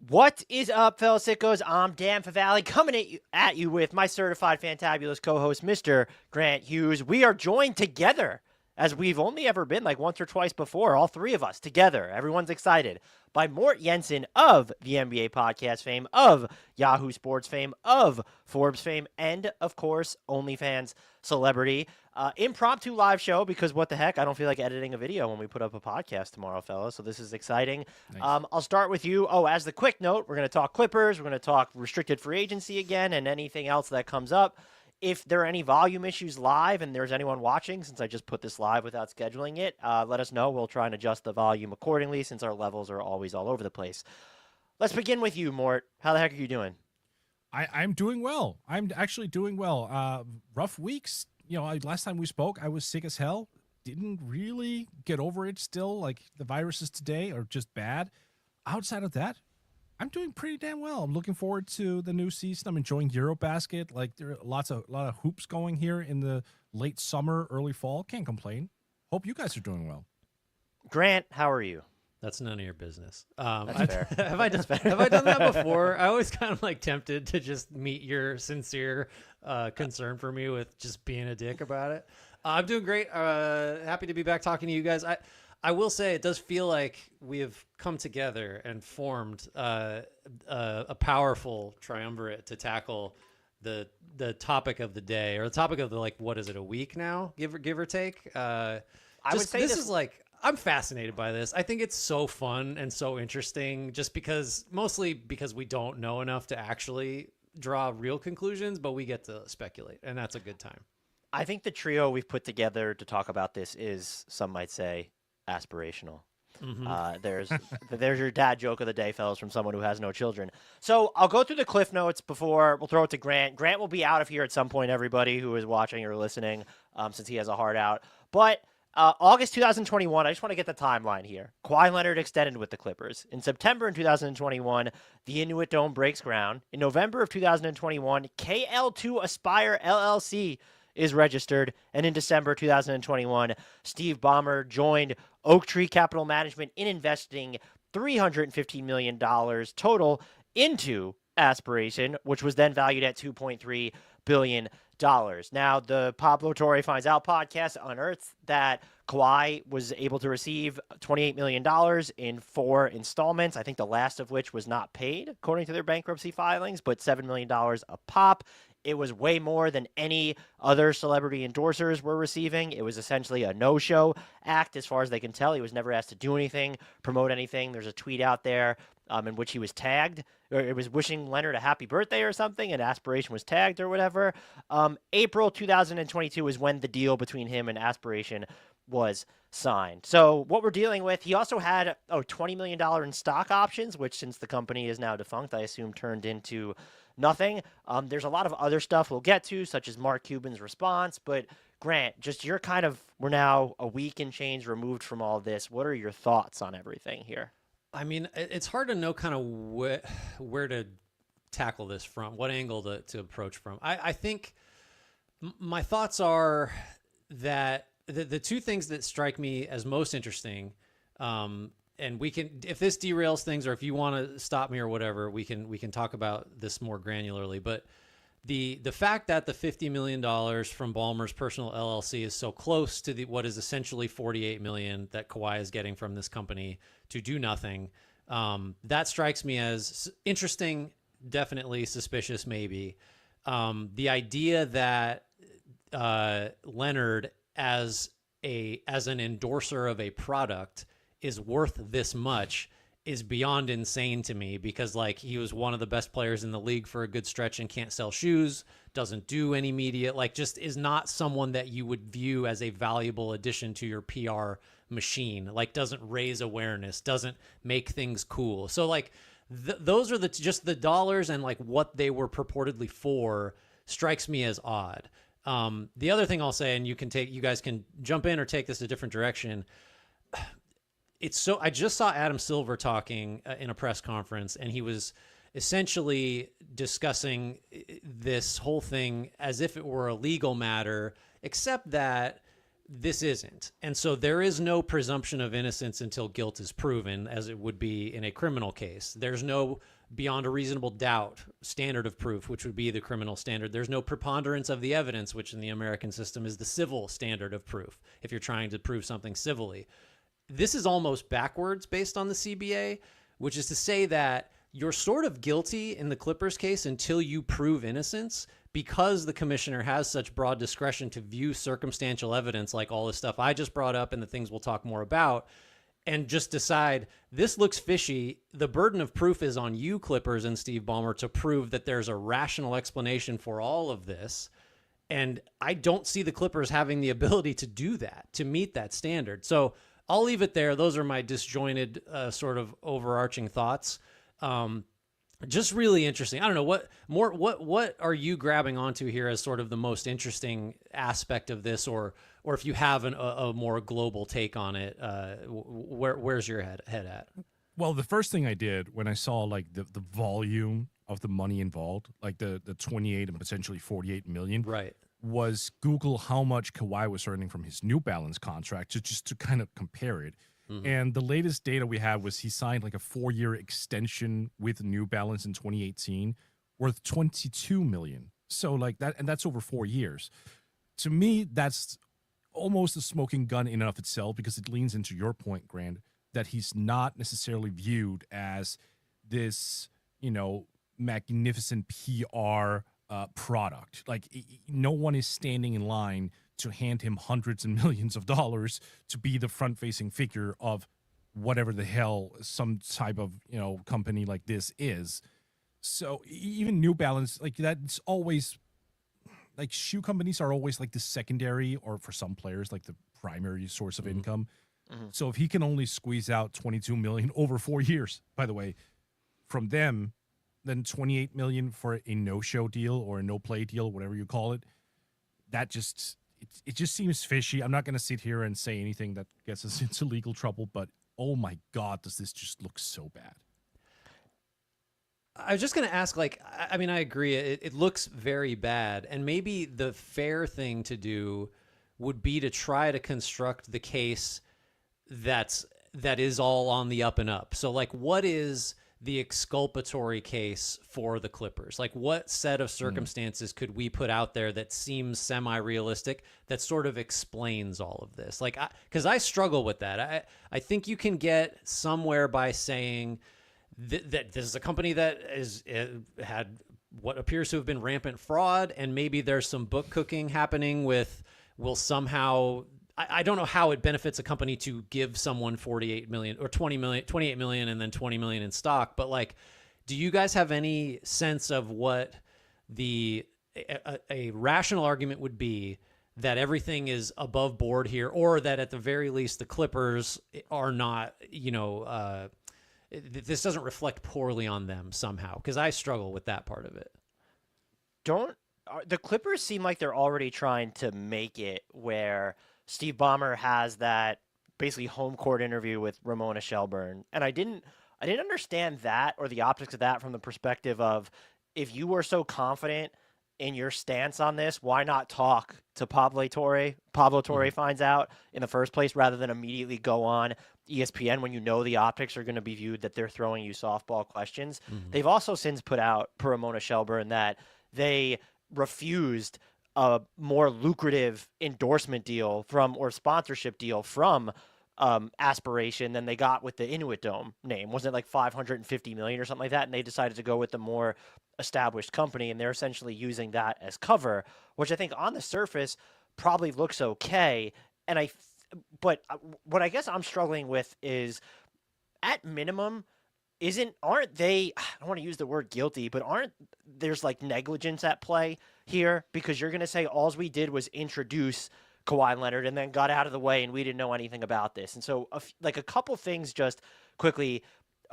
What is up, fellow sickos? I'm Dan Favale coming at you with my certified fantabulous co-host, Mr. Grant Hughes. We are joined together as we've only ever been like once or twice before, all three of us together. Everyone's excited by Mort Jensen of the NBA podcast fame, of Yahoo Sports fame, of Forbes fame, and of course, OnlyFans celebrity. Impromptu live show because what the heck? I don't feel like editing a video when we put up a podcast tomorrow, fellas. So this is exciting. Nice. I'll start with you. Oh, as the quick note, we're going to talk Clippers. We're going to talk restricted free agency again and anything else that comes up. If there are any volume issues live and there's anyone watching, since I just put this live without scheduling it, let us know. We'll try and adjust the volume accordingly since our levels are always all over the place. Let's begin with you, Mort. How the heck are you doing? I'm doing well. I'm actually doing well. Rough weeks. Last time we spoke, I was sick as hell. Didn't really get over it still. Like the viruses today are just bad. Outside of that, I'm doing pretty damn well. I'm looking forward to the new season. I'm enjoying Eurobasket. Like there are a lot of hoops going here in the late summer, early fall. Can't complain. Hope you guys are doing well. Grant, how are you? That's none of your business. That's fair. Have I done that before? I was kind of like tempted to just meet your sincere concern for me with just being a dick about it. I'm doing great. Happy to be back talking to you guys. I will say it does feel like we have come together and formed a powerful triumvirate to tackle the topic of the day, or the topic of the, like, what is it, a week now, give or take. I would say this is like, I'm fascinated by this. I think it's so fun and so interesting just mostly because we don't know enough to actually draw real conclusions, but we get to speculate, and that's a good time. I think the trio we've put together to talk about this is, some might say, aspirational. Mm-hmm. There's your dad joke of the day, fellas, from someone who has no children. So I'll go through the cliff notes before we'll throw it to Grant. Grant will be out of here at some point, everybody who is watching or listening, since he has a heart out. But August 2021, I just want to get the timeline here. Kawhi Leonard extended with the Clippers. In September in 2021, the Inuit Dome breaks ground. In November of 2021, KL2 Aspire LLC is registered. And in December 2021, Steve Ballmer joined Oak Tree Capital Management in investing $315 million total into Aspiration, which was then valued at $2.3 billion. Now, the Pablo Torre Finds Out podcast unearthed that Kawhi was able to receive $28 million in 4 installments, I think the last of which was not paid, according to their bankruptcy filings, but $7 million a pop. It was way more than any other celebrity endorsers were receiving. It was essentially a no-show act as far as they can tell. He was never asked to do anything, promote anything. There's a tweet out there in which he was tagged, or it was wishing Leonard a happy birthday or something, and Aspiration was tagged or whatever. April 2022 is when the deal between him and Aspiration was signed. So what we're dealing with, he also had $20 million in stock options, which since the company is now defunct, I assume turned into nothing. There's a lot of other stuff we'll get to, such as Mark Cuban's response. But Grant, just we're now a week and change removed from all this. What are your thoughts on everything here? I mean, it's hard to know kind of where to tackle this from, what angle to approach from. I think my thoughts are that the two things that strike me as most interesting, and we can, if this derails things, or if you want to stop me or whatever, we can talk about this more granularly. But the fact that the $50 million from Ballmer's personal LLC is so close to what is essentially $48 million that Kawhi is getting from this company to do nothing, that strikes me as interesting, definitely suspicious, maybe. The idea that Leonard, as an endorser of a product, is worth this much is beyond insane to me, because like he was one of the best players in the league for a good stretch and can't sell shoes, doesn't do any media, like just is not someone that you would view as a valuable addition to your PR machine, like doesn't raise awareness, doesn't make things cool. So like those are just the dollars and like what they were purportedly for strikes me as odd. The other thing I'll say, and you guys can jump in or take this a different direction. I just saw Adam Silver talking in a press conference, and he was essentially discussing this whole thing as if it were a legal matter, except that This isn't. And so there is no presumption of innocence until guilt is proven, as it would be in a criminal case. There's no beyond a reasonable doubt standard of proof, which would be the criminal standard. There's no preponderance of the evidence, which in the American system is the civil standard of proof, if you're trying to prove something civilly. This is almost backwards based on the CBA, which is to say that you're sort of guilty in the Clippers case until you prove innocence, because the commissioner has such broad discretion to view circumstantial evidence like all this stuff I just brought up and the things we'll talk more about, and just decide this looks fishy. The burden of proof is on you, Clippers and Steve Ballmer, to prove that there's a rational explanation for all of this. And I don't see the Clippers having the ability to do that, to meet that standard. So I'll leave it there. Those are my disjointed sort of overarching thoughts. Just really interesting. I don't know what are you grabbing onto here as sort of the most interesting aspect of this, or if you have a more global take on it, where's your head at? Well, the first thing I did when I saw like the volume of the money involved, like the 28 and potentially 48 million, Right. was Google how much Kawhi was earning from his New Balance contract, just to kind of compare it. Mm-hmm. And the latest data we had was he signed like a 4-year extension with New Balance in 2018 worth 22 million. So like that, and that's over 4 years. To me, that's almost a smoking gun in and of itself, because it leans into your point, Grant, that he's not necessarily viewed as this, magnificent PR product. Like no one is standing in line to hand him hundreds and millions of dollars to be the front-facing figure of whatever the hell some type of, company like this is. So even New Balance, like that's always, like shoe companies are always like the secondary, or for some players, like the primary source of income. Mm-hmm. So if he can only squeeze out 22 million over 4 years, by the way, from them, then 28 million for a no-show deal or a no-play deal, whatever you call it, that just... It just seems fishy. I'm not going to sit here and say anything that gets us into legal trouble, but oh my God, does this just look so bad? I was just going to ask, I mean, I agree. It looks very bad. And maybe the fair thing to do would be to try to construct the case that is all on the up and up. So like, what is the exculpatory case for the Clippers? Like, what set of circumstances could we put out there that seems semi-realistic, that sort of explains all of this? Like, because I struggle with that. I think you can get somewhere by saying that this is a company that had what appears to have been rampant fraud, and maybe there's some book cooking happening will somehow... I don't know how it benefits a company to give someone 48 million or 20 million, 28 million, and then 20 million in stock. But like, do you guys have any sense of what a rational argument would be that everything is above board here, or that at the very least the Clippers are not, this doesn't reflect poorly on them somehow? Because I struggle with that part of it. The Clippers seem like they're already trying to make it where Steve Ballmer has that basically home court interview with Ramona Shelburne. And I didn't understand that, or the optics of that, from the perspective of, if you were so confident in your stance on this, why not talk to Pablo Torre? Pablo Torre finds out in the first place, rather than immediately go on ESPN when you know the optics are going to be viewed that they're throwing you softball questions. Mm-hmm. They've also since put out, per Ramona Shelburne, that they refused a more lucrative endorsement deal or sponsorship deal from Aspiration than they got with the Inuit Dome name. Wasn't it like $550 million or something like that? And they decided to go with the more established company, and they're essentially using that as cover, which I think on the surface probably looks okay. But what I guess I'm struggling with is, at minimum, aren't they, I don't want to use the word guilty, but there's like negligence at play here? Because you're going to say all we did was introduce Kawhi Leonard and then got out of the way and we didn't know anything about this. And so a couple things just quickly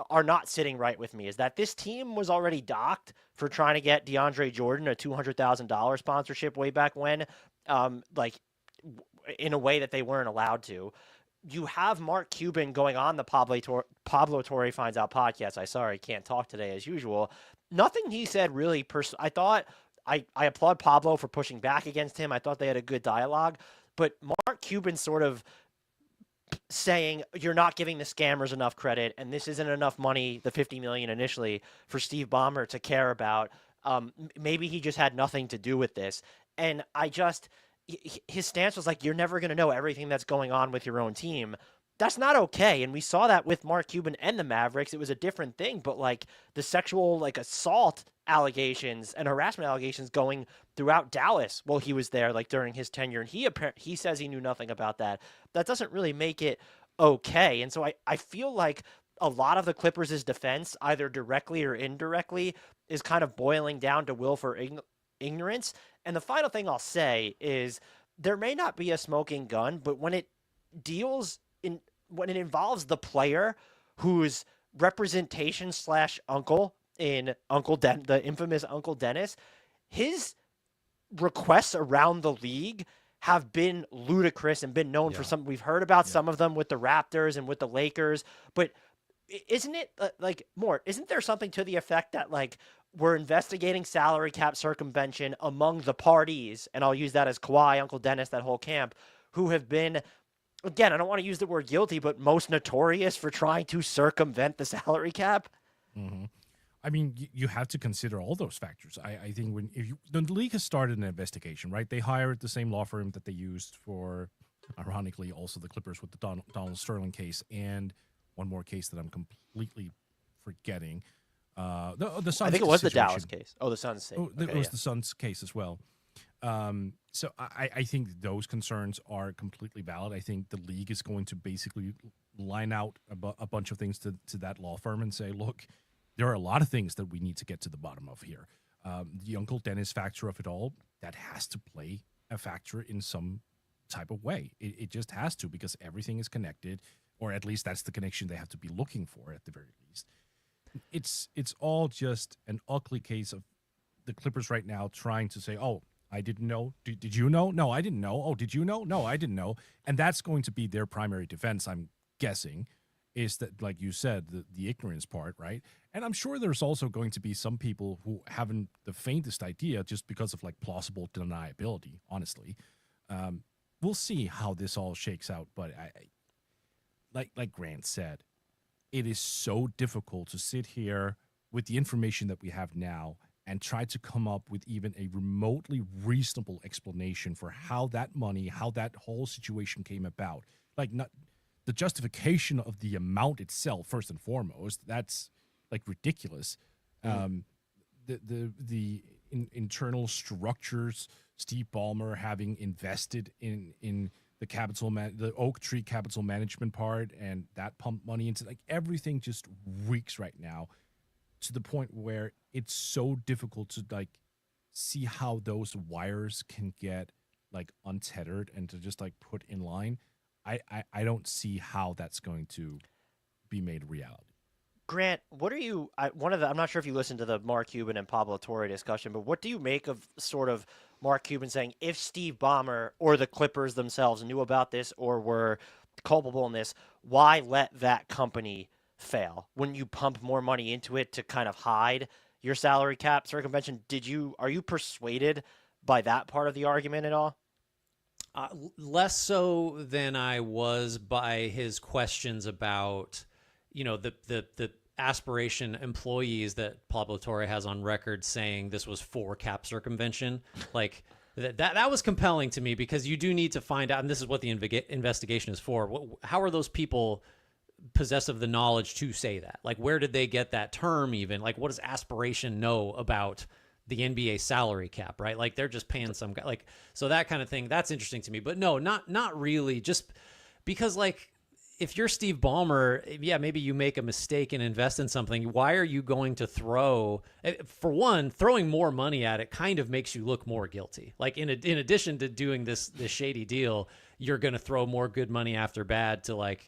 are not sitting right with me, is that this team was already docked for trying to get DeAndre Jordan a $200,000 sponsorship way back when, in a way that they weren't allowed to. You have Mark Cuban going on the Pablo Torre Finds Out podcast. I can't talk today as usual. Nothing he said really I thought I applaud Pablo for pushing back against him. I thought they had a good dialogue. but Mark Cuban sort of saying you're not giving the scammers enough credit, and this isn't enough money, the $50 million initially, for Steve Ballmer to care about. Maybe he just had nothing to do with this. And his stance was like, you're never going to know everything that's going on with your own team. That's not okay. And we saw that with Mark Cuban and the Mavericks. It was a different thing, but like the sexual like assault allegations and harassment allegations going throughout Dallas while he was there, like during his tenure. And he says he knew nothing about that. That doesn't really make it okay. And so I feel like a lot of the Clippers' defense, either directly or indirectly, is kind of boiling down to willful ignorance. And the final thing I'll say is there may not be a smoking gun, but when it involves the player whose representation / uncle in the infamous Uncle Dennis, his requests around the league have been ludicrous and been known for some. We've heard about some of them with the Raptors and with the Lakers, but isn't it like Mort? Isn't there something to the effect that like we're investigating salary cap circumvention among the parties, and I'll use that as Kawhi, Uncle Dennis, that whole camp, who have been, again, I don't want to use the word guilty, but most notorious for trying to circumvent the salary cap? Mm-hmm. I mean, you have to consider all those factors. I think the league has started an investigation, right? They hired the same law firm that they used for, ironically, also the Clippers with the Donald Sterling case, and one more case that I'm completely forgetting. The Suns I think it was situation. the Dallas case. Oh, the Suns. It was the Suns case as well. So I think those concerns are completely valid. I think the league is going to basically line out a bunch of things to that law firm and say, look, there are a lot of things that we need to get to the bottom of here. The Uncle Dennis factor of it all, that has to play a factor in some type of way. It just has to, because everything is connected, or at least that's the connection they have to be looking for at the very least. It's all just an ugly case of the Clippers right now trying to say, oh, I didn't know. Did you know? No, I didn't know. Oh, did you know? No, I didn't know. And that's going to be their primary defense, I'm guessing, is that, like you said, the ignorance part, right? And I'm sure there's also going to be some people who haven't the faintest idea, just because of like plausible deniability, honestly. We'll see how this all shakes out. But like Grant said, it is so difficult to sit here with the information that we have now and try to come up with even a remotely reasonable explanation for how that money, how that whole situation came about. Like, not the justification of the amount itself, first and foremost, that's like ridiculous. The internal structures, Steve Ballmer having invested in the Oak Tree capital management part, and that pumped money into, like, everything just reeks right now, to the point where it's so difficult to like see how those wires can get like untethered and to just like put in line. I don't see how that's going to be made a reality. Grant, what are you? I'm not sure if you listened to the Mark Cuban and Pablo Torre discussion, but what do you make of sort of Mark Cuban saying if Steve Ballmer or the Clippers themselves knew about this or were culpable in this, why let that company fail? Wouldn't you pump more money into it to kind of hide your salary cap circumvention? Are you persuaded by that part of the argument at all? Less so than I was by his questions about, the aspiration employees that Pablo Torre has on record saying this was for cap circumvention. Like that was compelling to me, because you do need to find out, and this is what the investigation is for. How are those people possessed of the knowledge to say that? Like, where did they get that term even? Like, what does aspiration know about the NBA salary cap, right? Like, they're just paying some guy, like, so that kind of thing, that's interesting to me. But no, not really, just because, like, if you're Steve Ballmer, yeah, maybe you make a mistake and invest in something. Why are you going to for one, throwing more money at it kind of makes you look more guilty. Like, in addition to doing this shady deal, you're going to throw more good money after bad to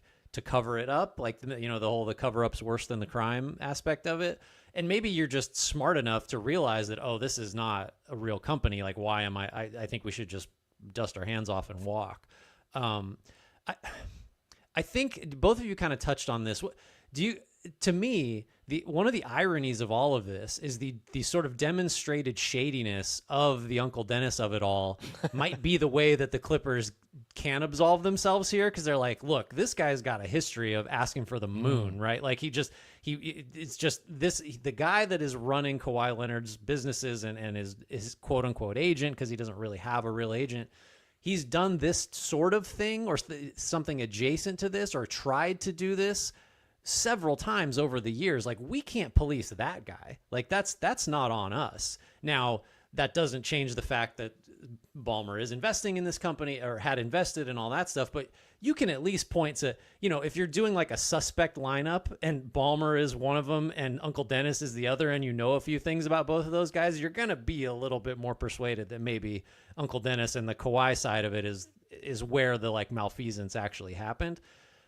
cover it up. Like, the cover up's worse than the crime aspect of it. And maybe you're just smart enough to realize that, oh, this is not a real company. Like, why am I think we should just dust our hands off and walk. I think both of you kind of touched on this. to me, one of the ironies of all of this is the sort of demonstrated shadiness of the Uncle Dennis of it all might be the way that the Clippers can absolve themselves here, because they're like, look, this guy's got a history of asking for the moon, right? Like it's just this, the guy that is running Kawhi Leonard's businesses and is quote unquote agent, because he doesn't really have a real agent. He's done this sort of thing or something adjacent to this, or tried to do this several times over the years. Like, we can't police that guy. Like, that's not on us. Now, that doesn't change the fact that Ballmer is investing in this company, or had invested, and all that stuff. But you can at least point to, if you're doing like a suspect lineup and Ballmer is one of them and Uncle Dennis is the other, and a few things about both of those guys, you're going to be a little bit more persuaded that maybe Uncle Dennis and the Kawhi side of it is where the like malfeasance actually happened.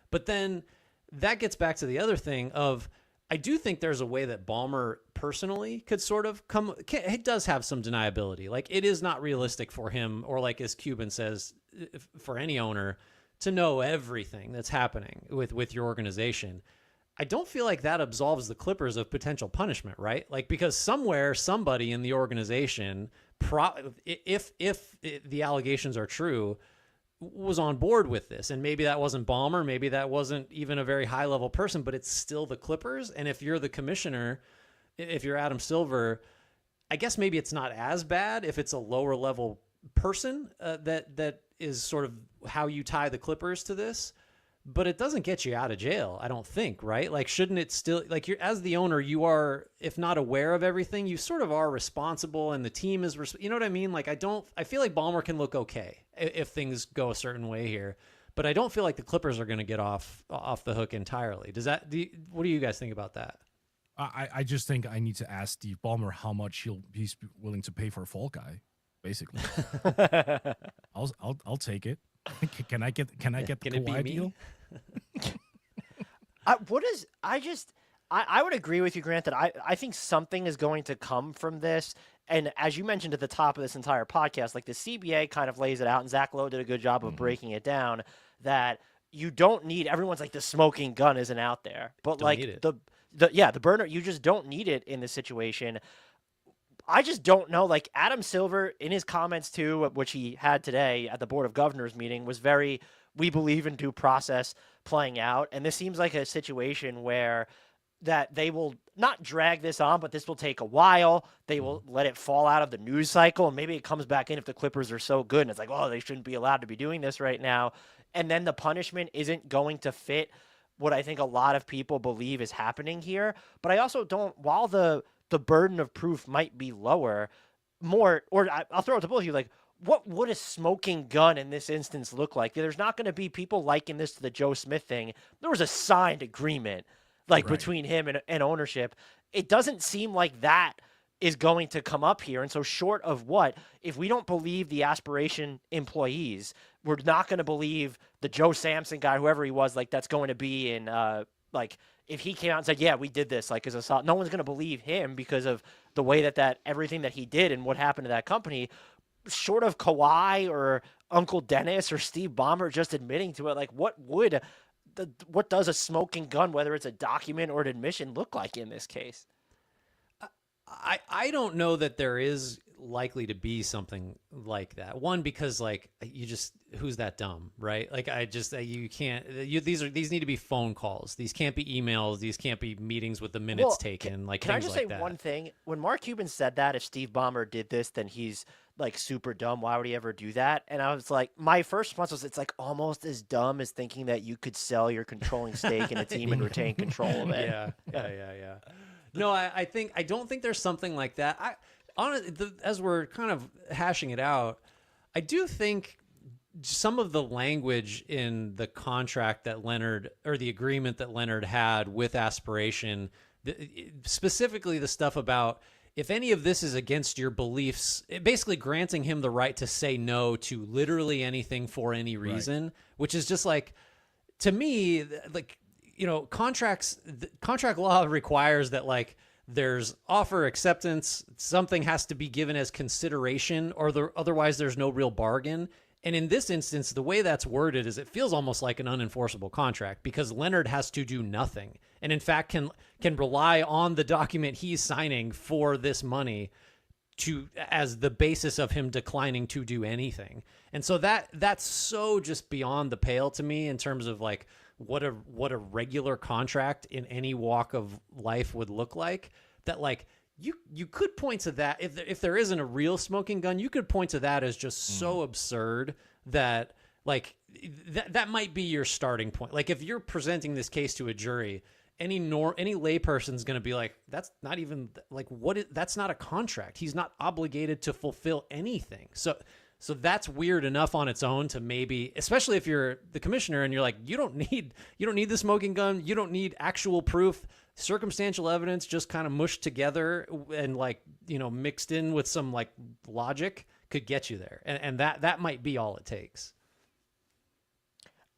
But then that gets back to the other thing of, I do think there's a way that Ballmer personally could sort of he does have some deniability. Like, it is not realistic for him, or like as Cuban says, for any owner to know everything that's happening with your organization. I don't feel like that absolves the Clippers of potential punishment, right? Like, because somebody in the organization, if the allegations are true, was on board with this. And maybe that wasn't Ballmer, maybe that wasn't even a very high level person, but it's still the Clippers. And if you're the commissioner, if you're Adam Silver, I guess maybe it's not as bad if it's a lower level person that is sort of how you tie the Clippers to this. But it doesn't get you out of jail, I don't think, right? Like, shouldn't it still, like, you're, as the owner, you are, if not aware of everything, you sort of are responsible, and the team is, you know what I mean? Like, I feel like Ballmer can look okay if things go a certain way here, but I don't feel like the Clippers are going to get off the hook entirely. What do you guys think about that? I just think I need to ask Steve Ballmer how much he's willing to pay for a fall guy, basically. I'll take it. Can I get the Kawhi deal? I would agree with you, Grant, that I think something is going to come from this. And as you mentioned at the top of this entire podcast, like, the CBA kind of lays it out, and Zach Lowe did a good job of breaking it down, that you don't need, everyone's like, the smoking gun isn't out there. But Don't like need it. the burner, you just don't need it in this situation. I just don't know. Like, Adam Silver, in his comments too, which he had today at the Board of Governors meeting, was very, we believe in due process playing out. And this seems like a situation where that they will not drag this on, but this will take a while. They will let it fall out of the news cycle, and maybe it comes back in if the Clippers are so good. And it's like, oh, they shouldn't be allowed to be doing this right now. And then the punishment isn't going to fit what I think a lot of people believe is happening here. But I also don't, while the burden of proof might be lower, I'll throw it to both of you, like, what would a smoking gun in this instance look like? There's not going to be people liking this to the Joe Smith thing. There was a signed agreement, like, between him and ownership. It doesn't seem like that is going to come up here. And so, short of if we don't believe the aspiration employees, we're not going to believe the Joe Sampson guy, whoever he was, like, that's going to be in, if he came out and said, yeah, we did this, like, as a, no one's going to believe him because of the way that everything that he did and what happened to that company. Short of Kawhi or Uncle Dennis or Steve Ballmer just admitting to it, like, what does a smoking gun, whether it's a document or an admission, look like in this case? I don't know that there is likely to be something like that. One, because, like, who's that dumb, right? Like, you can't, these need to be phone calls. These can't be emails. These can't be meetings with the minutes taken. Like, can I just say one thing? When Mark Cuban said that, if Steve Ballmer did this, then he's, like, super dumb. Why would he ever do that? And I was like, my first response was, it's like almost as dumb as thinking that you could sell your controlling stake in a team and retain control of it. Yeah. No, I don't think there's something like that. As we're kind of hashing it out, I do think some of the language in the contract that Leonard, or the agreement that Leonard had with Aspiration, specifically the stuff about, if any of this is against your beliefs, basically granting him the right to say no to literally anything for any reason, which is just like, to me, like, contract law requires that, like, there's offer acceptance, something has to be given as consideration, or otherwise there's no real bargain. And in this instance, the way that's worded is it feels almost like an unenforceable contract because Leonard has to do nothing. And in fact, can rely on the document he's signing for this money as the basis of him declining to do anything. And so that's so just beyond the pale to me in terms of like what a regular contract in any walk of life would look like, that like you could point to that if there isn't a real smoking gun, you could point to that as just so absurd that like that might be your starting point. Like if you're presenting this case to a jury, any layperson's going to be like, that's not even like that's not a contract. He's not obligated to fulfill anything. So that's weird enough on its own to maybe, especially if you're the commissioner and you're like, you don't need the smoking gun. You don't need actual proof. Circumstantial evidence just kind of mushed together and like, mixed in with some like logic could get you there. And that might be all it takes.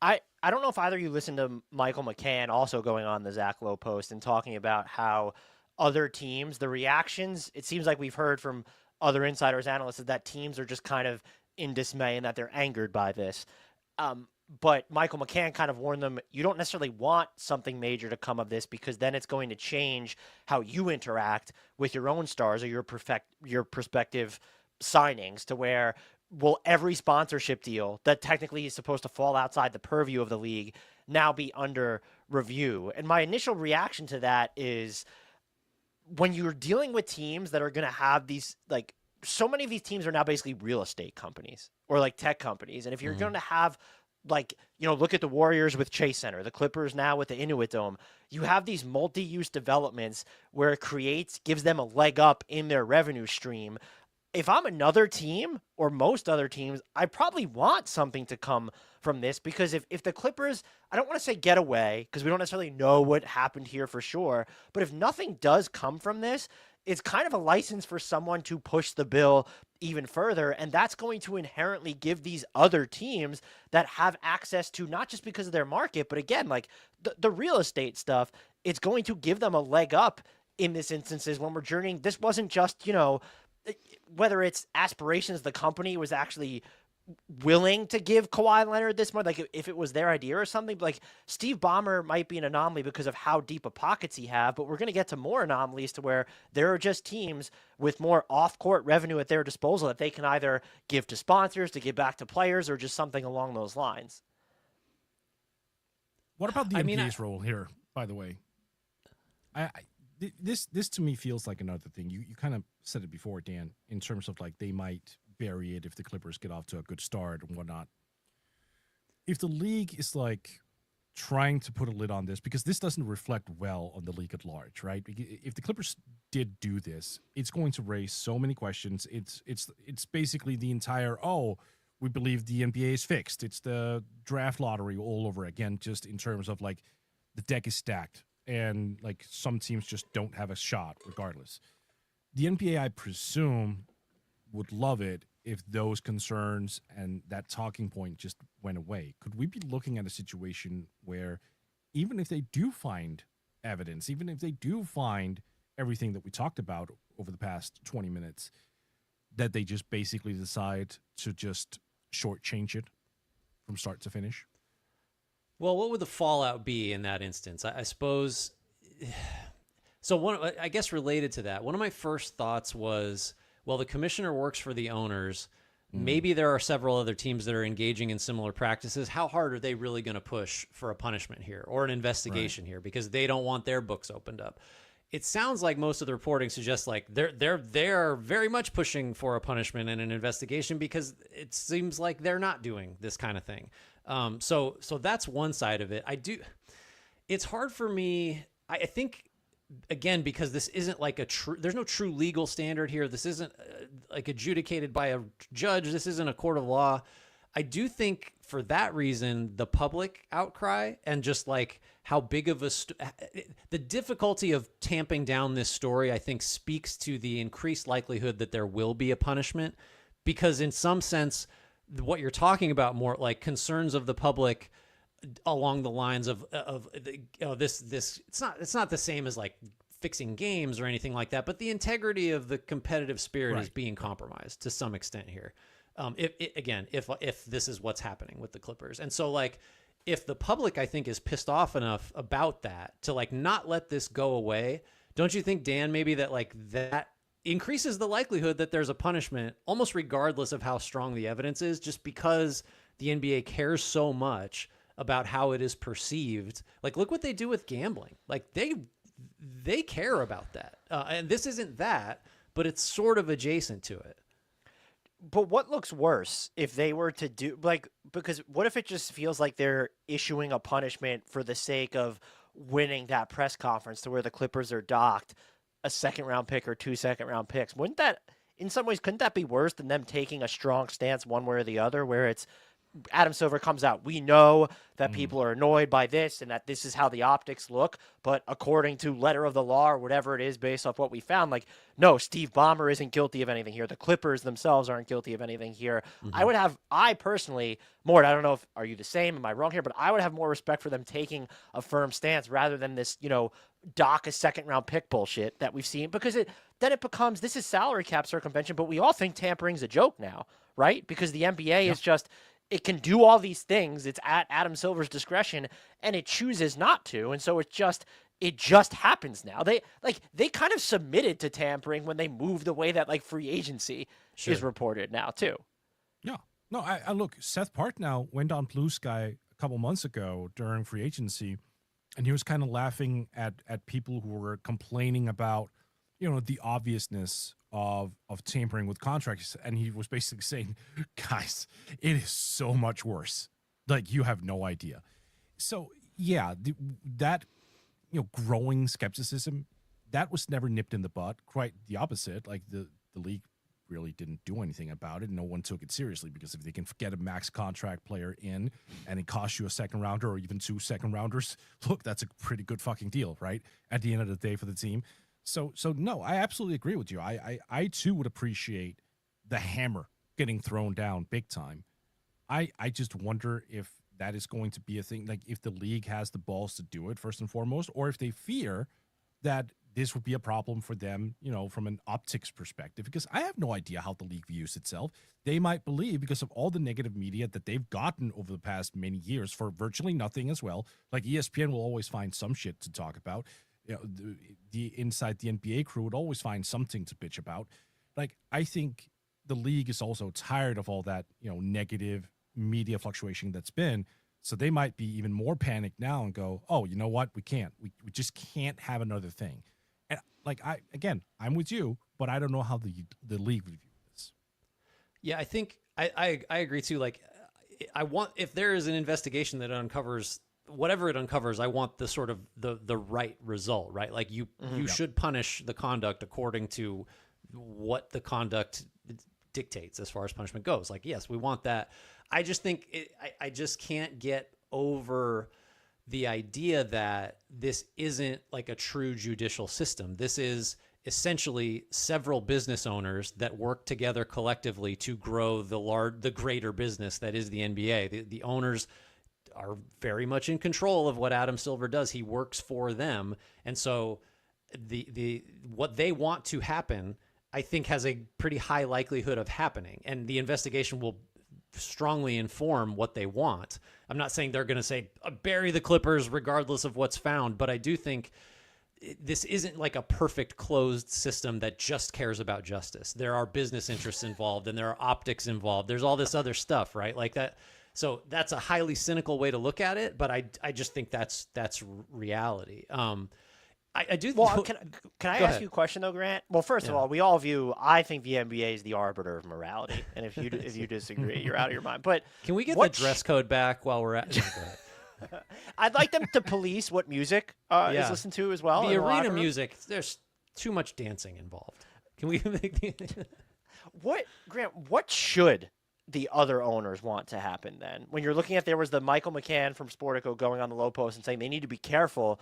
I don't know if either of you listened to Michael McCann also going on the Zach Lowe post and talking about how other teams, the reactions, it seems like we've heard from other insiders, analysts, that teams are just kind of in dismay and that they're angered by this. But Michael McCann kind of warned them, you don't necessarily want something major to come of this because then it's going to change how you interact with your own stars or your prospective signings to where will every sponsorship deal that technically is supposed to fall outside the purview of the league now be under review? And my initial reaction to that is when you're dealing with teams that are going to have these, like, so many of these teams are now basically real estate companies or like tech companies. And if you're going to have, like, look at the Warriors with Chase Center, the Clippers now with the Inuit Dome, you have these multi-use developments where it gives them a leg up in their revenue stream. If I'm another team or most other teams, I probably want something to come from this because if the Clippers, I don't want to say get away because we don't necessarily know what happened here for sure, but if nothing does come from this, it's kind of a license for someone to push the bill even further, and that's going to inherently give these other teams that have access to, not just because of their market, but again, like the real estate stuff, it's going to give them a leg up in this instances when we're journeying. This wasn't just, whether it's aspirations, the company was actually willing to give Kawhi Leonard this much, like if it was their idea or something. Like Steve Ballmer might be an anomaly because of how deep of pockets he have, but we're going to get to more anomalies to where there are just teams with more off-court revenue at their disposal that they can either give to sponsors, to give back to players, or just something along those lines. What about the NBA's role here, by the way? This to me feels like another thing. You kind of said it before, Dan, in terms of like they might bury it if the Clippers get off to a good start and whatnot. If the league is like trying to put a lid on this, because this doesn't reflect well on the league at large, right? If the Clippers did do this, it's going to raise so many questions. It's basically the entire, we believe the NBA is fixed. It's the draft lottery all over again, just in terms of like the deck is stacked and like some teams just don't have a shot regardless. The NBA, I presume, would love it if those concerns and that talking point just went away. Could we be looking at a situation where even if they do find evidence, even if they do find everything that we talked about over the past 20 minutes, that they just basically decide to just shortchange it from start to finish? Well, what would the fallout be in that instance? I suppose. So I guess related to that, one of my first thoughts was, well, the commissioner works for the owners. Maybe there are several other teams that are engaging in similar practices. How hard are they really going to push for a punishment here or an investigation here because they don't want their books opened up? It sounds like most of the reporting suggests like they're very much pushing for a punishment and an investigation because it seems like they're not doing this kind of thing. So that's one side of it. It's hard for me. I think, again, because this isn't like there's no true legal standard here. This isn't like adjudicated by a judge. This isn't a court of law. I do think for that reason, the public outcry and just like how big of the difficulty of tamping down this story, I think speaks to the increased likelihood that there will be a punishment, because in some sense, what you're talking about, more like concerns of the public along the lines of this it's not the same as like fixing games or anything like that, but the integrity of the competitive spirit is being compromised to some extent here. If this is what's happening with the Clippers. And so like, if the public, I think, is pissed off enough about that to like not let this go away, don't you think, Dan, maybe that increases the likelihood that there's a punishment almost regardless of how strong the evidence is, just because the NBA cares so much about how it is perceived. Like, look what they do with gambling. Like they care about that. And this isn't that, but it's sort of adjacent to it. But what looks worse if they were to do, like, because what if it just feels like they're issuing a punishment for the sake of winning that press conference to where the Clippers are docked a second-round pick or 2 second-round picks? Wouldn't that, in some ways, couldn't that be worse than them taking a strong stance one way or the other, where it's Adam Silver comes out, we know that people are annoyed by this and that this is how the optics look, but according to letter of the law or whatever it is based off what we found, like, no, Steve Ballmer isn't guilty of anything here. The Clippers themselves aren't guilty of anything here. I personally, Mort, I don't know if, are you the same? Am I wrong here? But I would have more respect for them taking a firm stance rather than this, dock a second-round pick bullshit that we've seen, because then it becomes, this is salary cap circumvention, but we all think tampering's a joke now, right? Because the NBA is just, it can do all these things. It's at Adam Silver's discretion, and it chooses not to. And so it just happens now. They kind of submitted to tampering when they moved the way that like free agency is reported now too. Yeah. No, I look, Seth Partnow went on Blue Sky a couple months ago during free agency, and he was kind of laughing at people who were complaining about, the obviousness of tampering with contracts, and he was basically saying, guys, it is so much worse. Like, you have no idea. So yeah, that growing skepticism, that was never nipped in the bud. Quite the opposite. Like the league really didn't do anything about it. No one took it seriously, because if they can get a max contract player in and it costs you a second rounder or even 2 second rounders, look, that's a pretty good fucking deal, right? At the end of the day for the team. So no, I absolutely agree with you. I too would appreciate the hammer getting thrown down big time. I just wonder if that is going to be a thing, like if the league has the balls to do it first and foremost, or if they fear that this would be a problem for them, from an optics perspective, because I have no idea how the league views itself. They might believe, because of all the negative media that they've gotten over the past many years for virtually nothing as well, like ESPN will always find some shit to talk about. The inside the NBA crew would always find something to bitch about. Like, I think the league is also tired of all that, negative media fluctuation that's been. So they might be even more panicked now and go, oh, you know what? We can't. We just can't have another thing. And like, I'm with you, but I don't know how the league would view this. Yeah, I think I agree too. Like, I want, if there is an investigation that uncovers whatever it uncovers, I want the sort of the right result, right? Like you should punish the conduct according to what the conduct dictates as far as punishment goes. Like, yes, we want that. I just think I just can't get over the idea that this isn't like a true judicial system. This is essentially several business owners that work together collectively to grow the greater business that is the NBA. The owners are very much in control of what Adam Silver does. He works for them. And so the what they want to happen, I think, has a pretty high likelihood of happening. And the investigation will strongly inform what they want. I'm not saying they're going to say bury the Clippers regardless of what's found, but I do think this isn't like a perfect closed system that just cares about justice. There are business interests involved, and there are optics involved. There's all this other stuff, right? Like that. So that's a highly cynical way to look at it, but I just think that's reality. I do. Well, can I ask you a question though, Grant? Well, first of all, we all view. I think the NBA is the arbiter of morality, and if you disagree, you're out of your mind. But can we get the dress code back while we're at? I'd like them to police what music is listened to as well. The arena music. There's too much dancing involved. Can we make Grant? What should the other owners want to happen then? When you're looking at, there was the Michael McCann from Sportico going on the low post and saying they need to be careful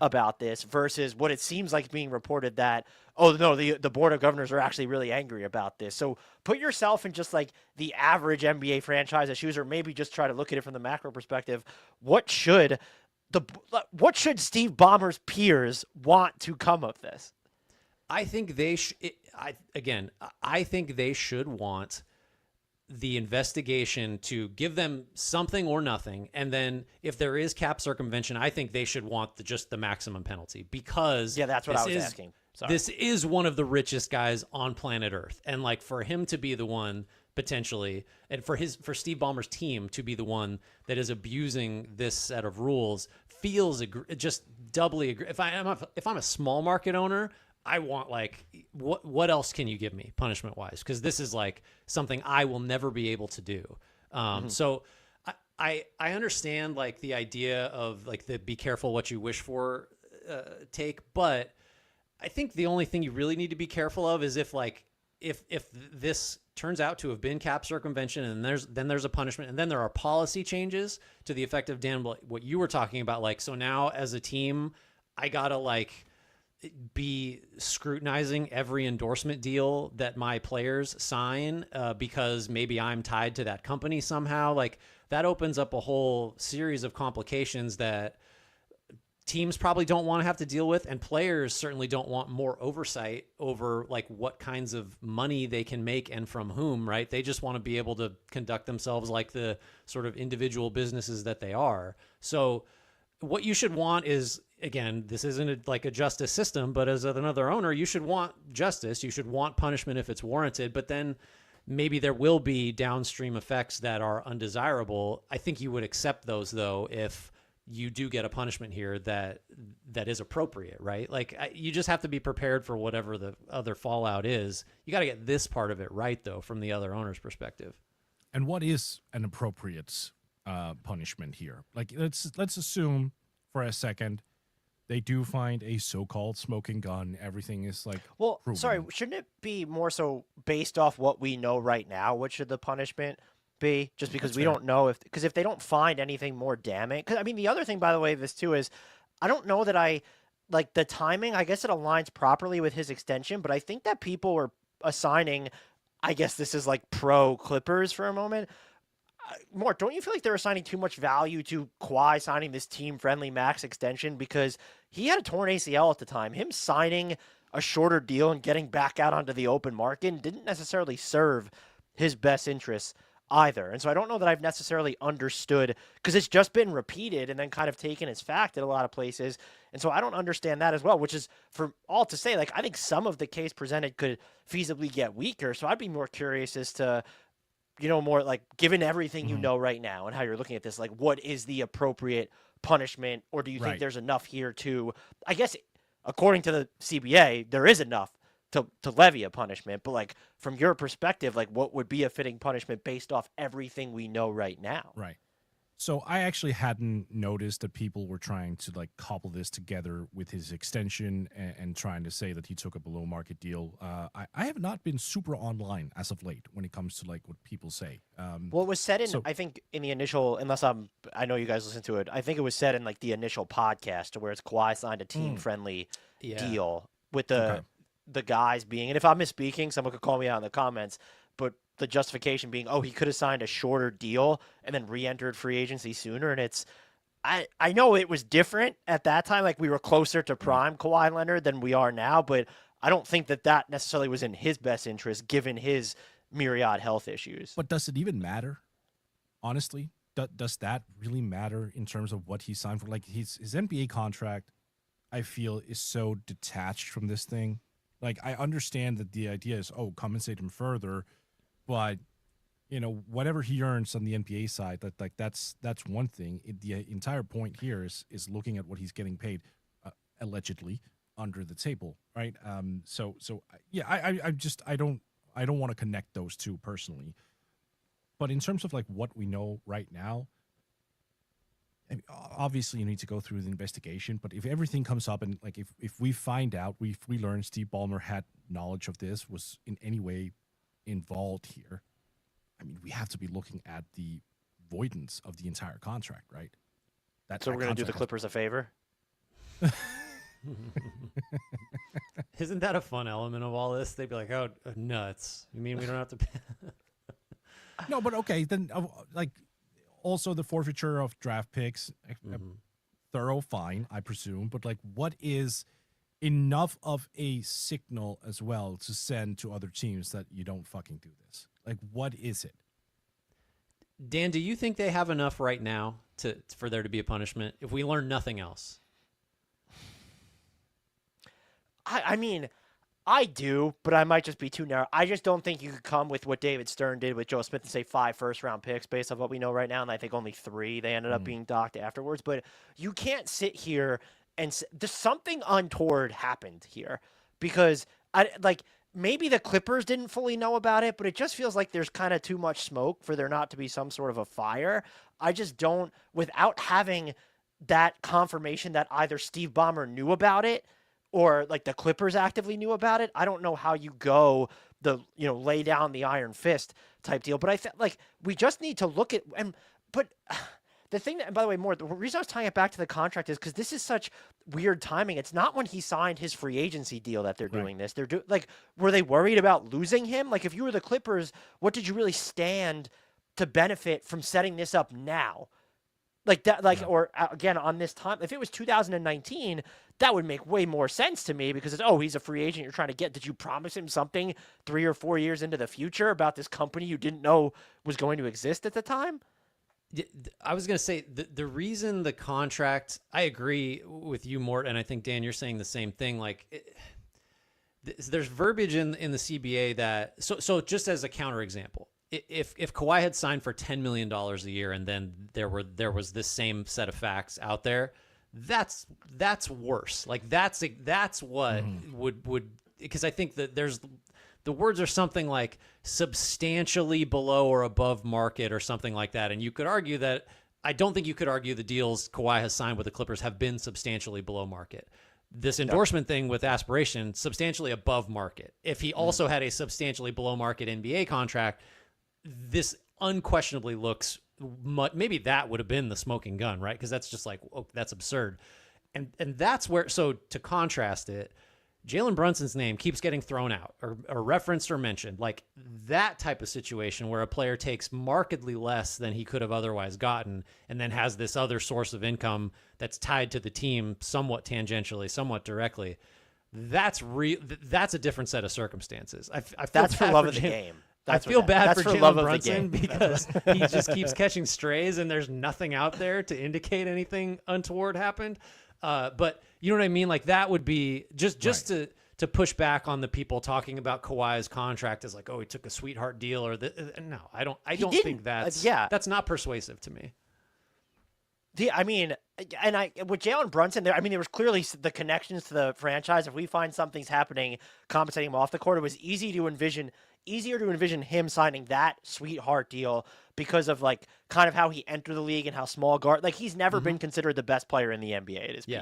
about this, versus what it seems like being reported that, oh no, the board of governors are actually really angry about this. So put yourself in just like the average NBA franchise's shoes, or maybe just try to look at it from the macro perspective. What should Steve Ballmer's peers want to come of this? I think they I think they should want the investigation to give them something or nothing, and then if there is cap circumvention, I think they should want just the maximum penalty, because that's what I was asking. Sorry. This is one of the richest guys on planet Earth, and like for him to be the one potentially, and for Steve Ballmer's team to be the one that is abusing this set of rules, feels just doubly. If I'm a small market owner, I want like what else can you give me punishment wise? Because this is like something I will never be able to do. So I understand like the idea of like the be careful what you wish for take, but I think the only thing you really need to be careful of is if this turns out to have been cap circumvention, and then there's a punishment, and then there are policy changes to the effect of, Dan, what you were talking about, like, so now as a team I gotta like be scrutinizing every endorsement deal that my players sign because maybe I'm tied to that company somehow. Like, that opens up a whole series of complications that teams probably don't want to have to deal with, and players certainly don't want more oversight over like what kinds of money they can make and from whom, right? They just want to be able to conduct themselves like the sort of individual businesses that they are. So what you should want is, again, this isn't like a justice system, but as another owner, you should want justice. You should want punishment if it's warranted, but then maybe there will be downstream effects that are undesirable. I think you would accept those, though, if you do get a punishment here that is appropriate, right? Like, you just have to be prepared for whatever the other fallout is. You got to get this part of it right, though, from the other owner's perspective. And what is an appropriate punishment here? Like, let's assume for a second they do find a so-called smoking gun. Everything is like, well, proven. sorry, shouldn't it be more so based off what we know right now? What should the punishment be? Just because we don't know because if they don't find anything more damning, because I mean, the other thing, by the way, this too is I don't know that I like the timing. I guess it aligns properly with his extension, but I think that people were assigning, I guess this is like pro Clippers for a moment. Mort, don't you feel like they're assigning too much value to Kawhi signing this team-friendly max extension, because he had a torn ACL at the time? Him signing a shorter deal and getting back out onto the open market didn't necessarily serve his best interests either. And so I don't know that I've necessarily understood, because it's just been repeated and then kind of taken as fact at a lot of places. And so I don't understand that as well, which is for all to say, like, I think some of the case presented could feasibly get weaker. So I'd be more curious as to, you know, more like, given everything you know right now and how you're looking at this, like, what is the appropriate punishment? Or do you think there's enough here to, I guess, according to the CBA, there is enough to levy a punishment, but like, from your perspective, like, what would be a fitting punishment based off everything we know right now? Right. So I actually hadn't noticed that people were trying to like couple this together with his extension and trying to say that he took a below market deal. I have not been super online as of late when it comes to like what people say. Well, it was said in, I think in the initial, unless I know you guys listen to it, I think it was said in like the initial podcast where it's Kawhi signed a team friendly deal with the guys being, and if I'm misspeaking, someone could call me out in the comments, but the justification being, oh, he could have signed a shorter deal and then re-entered free agency sooner. And it's, I know it was different at that time. Like, we were closer to prime Kawhi Leonard than we are now, but I don't think that necessarily was in his best interest given his myriad health issues. But does it even matter? Honestly, does that really matter in terms of what he signed for? Like, his NBA contract, I feel, is so detached from this thing. Like, I understand that the idea is, oh, compensate him further, but, you know, whatever he earns on the NBA side, that's one thing. The entire point here is looking at what he's getting paid, allegedly, under the table, right? So yeah, I don't want to connect those two personally. But in terms of like what we know right now, I mean, obviously you need to go through the investigation. But if everything comes up and like if we find out, we learn Steve Ballmer had knowledge of this, was in any way involved here, I mean, we have to be looking at the voidance of the entire contract, right? So we're going to do the Clippers a favor? Isn't that a fun element of all this? They'd be like, oh, nuts. You mean we don't have to pay? No, but okay, then like also the forfeiture of draft picks, thorough fine, I presume, but like, what is enough of a signal as well to send to other teams that you don't fucking do this? Like, what is it? Dan, do you think they have enough right now for there to be a punishment if we learn nothing else? I mean, I do, but I might just be too narrow. I just don't think you could come with what David Stern did with Joe Smith and say 5 first-round picks based on what we know right now, and I think only 3 they ended up being docked afterwards. But you can't sit here and there's something untoward happened here because maybe the Clippers didn't fully know about it, but it just feels like there's kind of too much smoke for there not to be some sort of a fire. I just don't, without having that confirmation that either Steve Ballmer knew about it or like the Clippers actively knew about it, I don't know how you go lay down the iron fist type deal. But I think we just need to look at the thing that, by the way, the reason I was tying it back to the contract is because this is such weird timing. It's not when he signed his free agency deal that they're doing this. They're were they worried about losing him? Like, if you were the Clippers, what did you really stand to benefit from setting this up now? Or again, on this time, if it was 2019, that would make way more sense to me because he's a free agent you're trying to get. Did you promise him something 3 or 4 years into the future about this company you didn't know was going to exist at the time? I was going to say the reason the contract, I agree with you, Mort, and I think, Dan, you're saying the same thing. There's verbiage in the CBA that, so just as a counterexample, if Kawhi had signed for $10 million a year and then there was this same set of facts out there, that's worse. That's what would, because I think that the words are something like substantially below or above market or something like that. And you could argue that, I don't think you could argue the deals Kawhi has signed with the Clippers have been substantially below market. This endorsement thing with aspiration, substantially above market. If he also had a substantially below market NBA contract, this unquestionably looks maybe that would have been the smoking gun, right? Because that's just that's absurd. And that's where, so to contrast it, Jalen Brunson's name keeps getting thrown out or referenced or mentioned, like that type of situation where a player takes markedly less than he could have otherwise gotten and then has this other source of income that's tied to the team somewhat tangentially, somewhat directly. That's a different set of circumstances. I feel that's for bad love for of the game. I feel bad for love Jalen of Brunson the game. because he just keeps catching strays and there's nothing out there to indicate anything untoward happened. But you know what I mean? Like that would be just to push back on the people talking about Kawhi's contract as like, oh, he took a sweetheart deal or no, I don't think that's not persuasive to me. I mean, with Jalen Brunson there, I mean, there was clearly the connections to the franchise. If we find something's happening, compensating him off the court, it was easier to envision him signing that sweetheart deal because of kind of how he entered the league and how small guard. He's never been considered the best player in the NBA at his peak.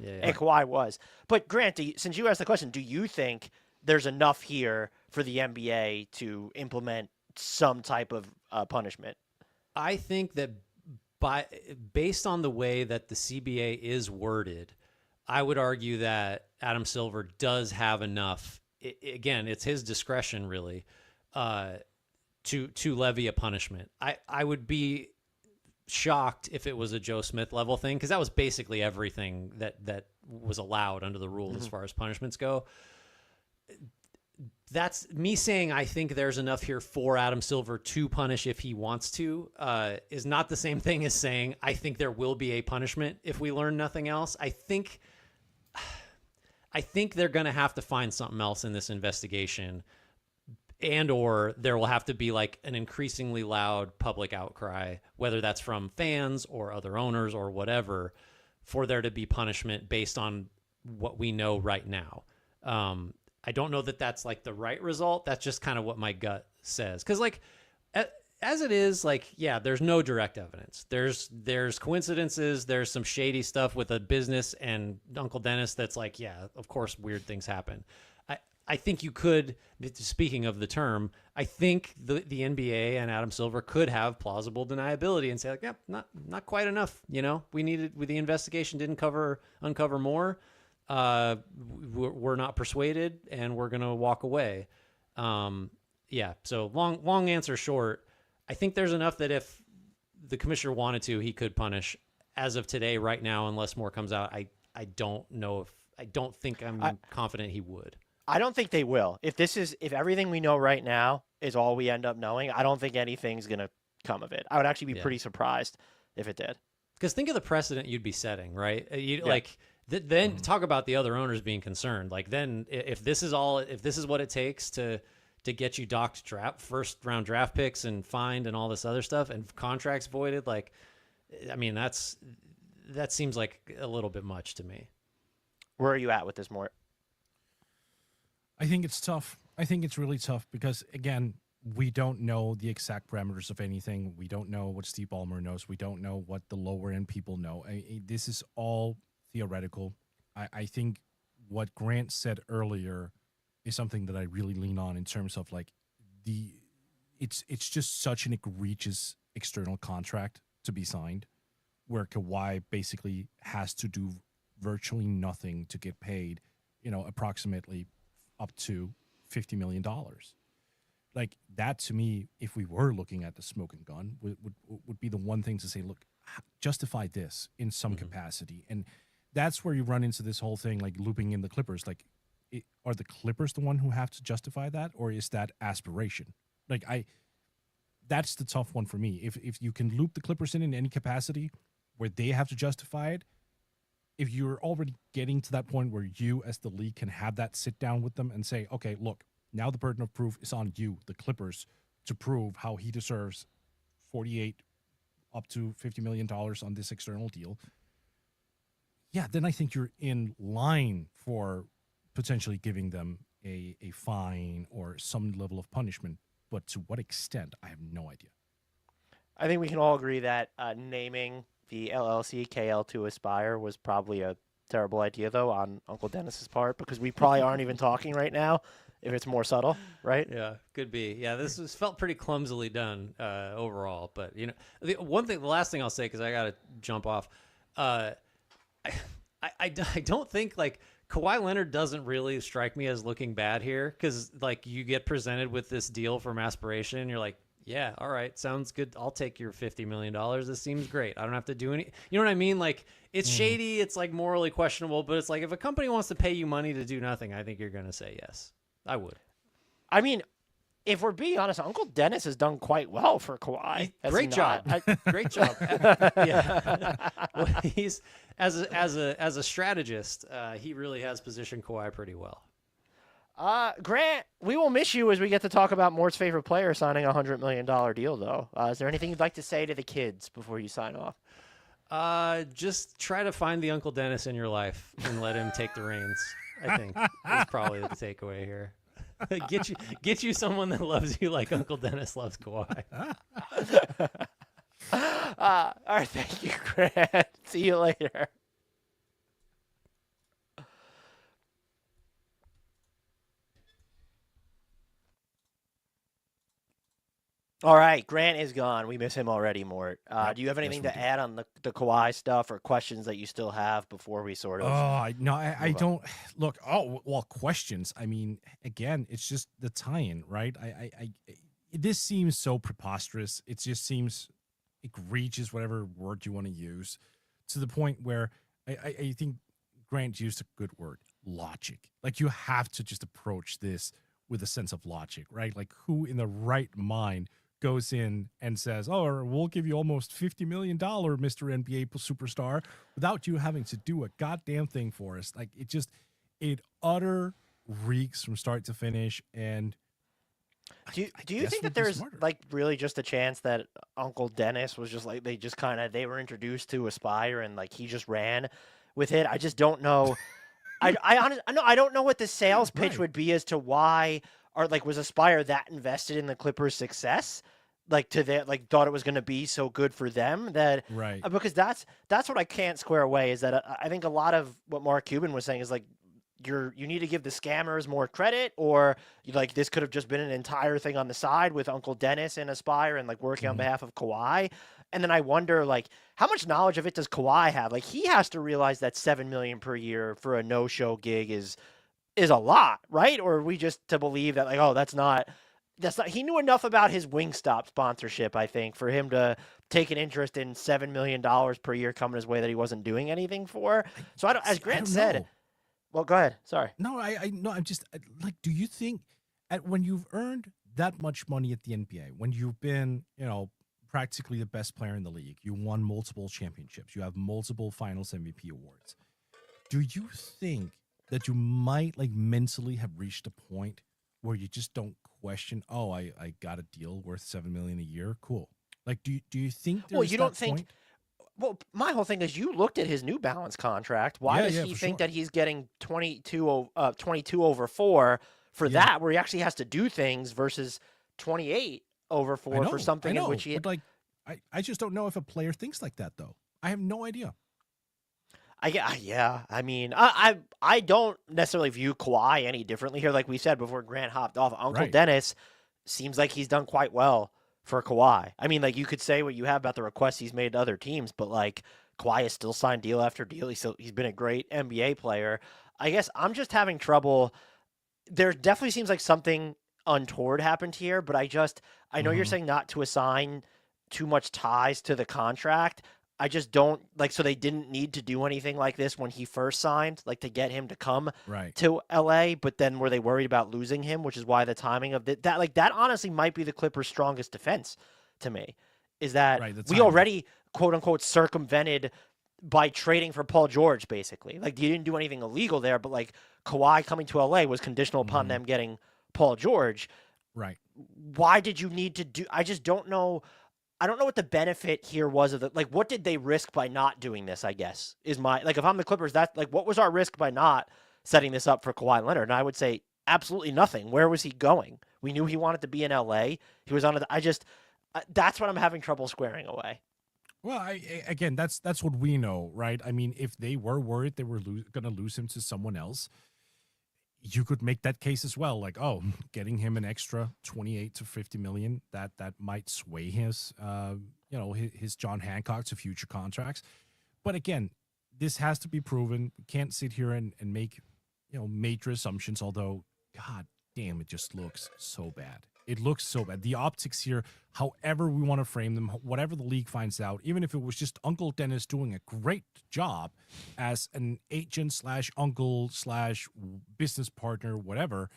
And Kawhi was. But Grant, since you asked the question, do you think there's enough here for the NBA to implement some type of punishment? I think that based on the way that the CBA is worded, I would argue that Adam Silver does have enough. Again, it's his discretion really to levy a punishment. I would be shocked if it was a Joe Smith level thing because that was basically everything that was allowed under the rules as far as punishments go. That's me saying I think there's enough here for Adam Silver to punish if he wants to, is not the same thing as saying I think there will be a punishment if we learn nothing else. I think they're going to have to find something else in this investigation or there will have to be an increasingly loud public outcry, whether that's from fans or other owners or whatever, for there to be punishment based on what we know right now. I don't know that that's the right result. That's just kind of what my gut says. Because as it is, there's no direct evidence. There's coincidences. There's some shady stuff with a business and Uncle Dennis that's of course weird things happen. I think you could, speaking of the term, I think the NBA and Adam Silver could have plausible deniability and say not quite enough. The investigation didn't uncover more. We're not persuaded and we're going to walk away. So long answer short, I think there's enough that if the commissioner wanted to, he could punish. As of today, right now, unless more comes out, I don't know I don't think I'm confident he would. I don't think they will. If everything we know right now is all we end up knowing, I don't think anything's going to come of it. I would actually be Yeah. pretty surprised if it did. Because think of the precedent you'd be setting, right? You Yeah. like then talk about the other owners being concerned. Like then, if this is what it takes to get you docked first round draft picks and fined and all this other stuff and contracts voided, like, I mean, that seems like a little bit much to me. Where are you at with this, Mort? I think it's tough. I think it's really tough because, again, we don't know the exact parameters of anything. We don't know what Steve Ballmer knows. We don't know what the lower end people know. This is all theoretical. I think what Grant said earlier is something that I really lean on in terms of like it's just such an egregious external contract to be signed where Kawhi basically has to do virtually nothing to get paid, approximately up to $50 million. Like that to me, if we were looking at the smoking gun, would be the one thing to say, look, justify this in some capacity. And that's where you run into this whole thing, like looping in the Clippers. Like, are the Clippers the one who have to justify that, or is that aspiration? Like that's the tough one for me. If you can loop the Clippers in any capacity where they have to justify it, if you're already getting to that point where you as the league can have that sit down with them and say, okay, look, now the burden of proof is on you, the Clippers, to prove how he deserves 48 up to $50 million on this external deal. Yeah, then I think you're in line for potentially giving them a fine or some level of punishment. But to what extent, I have no idea. I think we can all agree that naming the LLC KL to Aspire was probably a terrible idea, though, on Uncle Dennis's part, because we probably aren't even talking right now if it's more subtle, right? Yeah, could be. Yeah, this felt pretty clumsily done overall. But, the last thing I'll say, because I got to jump off, I don't think, like, Kawhi Leonard doesn't really strike me as looking bad here, because, like, you get presented with this deal from Aspiration, and you're like, yeah, all right, sounds good. I'll take your $50 million. This seems great. I don't have to do any. You know what I mean? Like, it's shady. It's, like, morally questionable. But it's like, if a company wants to pay you money to do nothing, I think you're going to say yes. I would. I mean, if we're being honest, Uncle Dennis has done quite well for Kawhi. Great job. Great job. Yeah. Well, he's as a strategist, he really has positioned Kawhi pretty well. Grant, we will miss you as we get to talk about Mort's favorite player signing a $100 million deal, though. Is there anything you'd like to say to the kids before you sign off? Just try to find the Uncle Dennis in your life and let him take the reins. I think is probably the takeaway here. Get you someone that loves you like Uncle Dennis loves Kawhi. All right, thank you, Grant. See you later. All right, Grant is gone. We miss him already, Mort. Do you have anything to add on the Kawhi stuff or questions that you still have before we sort of? I don't look. Oh, well, questions. I mean, again, it's just the tie-in, right? This seems so preposterous. It just seems egregious, whatever word you want to use, to the point where I think Grant used a good word, logic. Like, you have to just approach this with a sense of logic, right? Like, who in the right mind goes in and says, oh, we'll give you almost $50 million, Mr. NBA superstar, without you having to do a goddamn thing for us. Like, it utter reeks from start to finish. And do you think that there's like really just a chance that Uncle Dennis was just like, they were introduced to Aspire and like he just ran with it? I just don't know. I honestly, I don't know what the sales pitch would be as to why, or like, was Aspire that invested in the Clippers' success, like to their, like, thought it was going to be so good for them that, because that's what I can't square away, is that I think a lot of what Mark Cuban was saying is like, you need to give the scammers more credit, or like this could have just been an entire thing on the side with Uncle Dennis and Aspire and like working on behalf of Kawhi. And then I wonder, like, how much knowledge of it does Kawhi have? Like, he has to realize that $7 million per year for a no-show gig is a lot, right? Or are we just to believe that, like, oh, that's not. He knew enough about his Wingstop sponsorship, I think, for him to take an interest in $7 million per year coming his way that he wasn't doing anything for. So as Grant said. Well, go ahead. Sorry. No, I'm just like, do you think when you've earned that much money at the NBA, when you've been, practically the best player in the league. You won multiple championships. You have multiple Finals MVP awards. Do you think that you might like mentally have reached a point where you just don't question, oh, I got a deal worth $7 million a year? Cool. Like, do you think there's Well, you don't that think. point? Well, my whole thing is you looked at his New Balance contract. Why Yeah, does yeah, he for think sure. that he's getting 22 over 4 for Yeah. that, where he actually has to do things versus 28 over 4 for something in which he. but like, I just don't know if a player thinks like that, though. I have no idea. Yeah. I mean, I don't necessarily view Kawhi any differently here. Like we said before, Grant hopped off. Uncle Right. Dennis seems like he's done quite well for Kawhi. I mean, like you could say what you have about the requests he's made to other teams, but like Kawhi has still signed deal after deal. He's been a great NBA player. I guess I'm just having trouble. There definitely seems like something untoward happened here, but I know you're Mhm. saying not to assign too much ties to the contract. I just don't like, so they didn't need to do anything like this when he first signed, like to get him to come Right. to LA, but then were they worried about losing him, which is why the timing of that like that honestly might be the Clippers' strongest defense to me, is that Right, the we timing. already quote unquote circumvented by trading for Paul George, basically. Like you didn't do anything illegal there, but like Kawhi coming to LA was conditional upon Mhm. them getting Paul George. Right. Why did you need to do? I just don't know. I don't know what the benefit here was of the like. What did they risk by not doing this? I guess is my like. If I'm the Clippers, that's like what was our risk by not setting this up for Kawhi Leonard? And I would say absolutely nothing. Where was he going? We knew he wanted to be in LA. He was on it. That's what I'm having trouble squaring away. Well, again, that's what we know, right? I mean, if they were worried they were going to lose him to someone else, you could make that case as well. Like, oh, getting him an extra 28 to 50 million, that might sway his, his John Hancock to future contracts. But again, this has to be proven. We can't sit here and make, major assumptions. Although, God damn, it just looks so bad. It looks so bad. The optics here, however we want to frame them, whatever the league finds out, even if it was just Uncle Dennis doing a great job as an agent / uncle / business partner, whatever,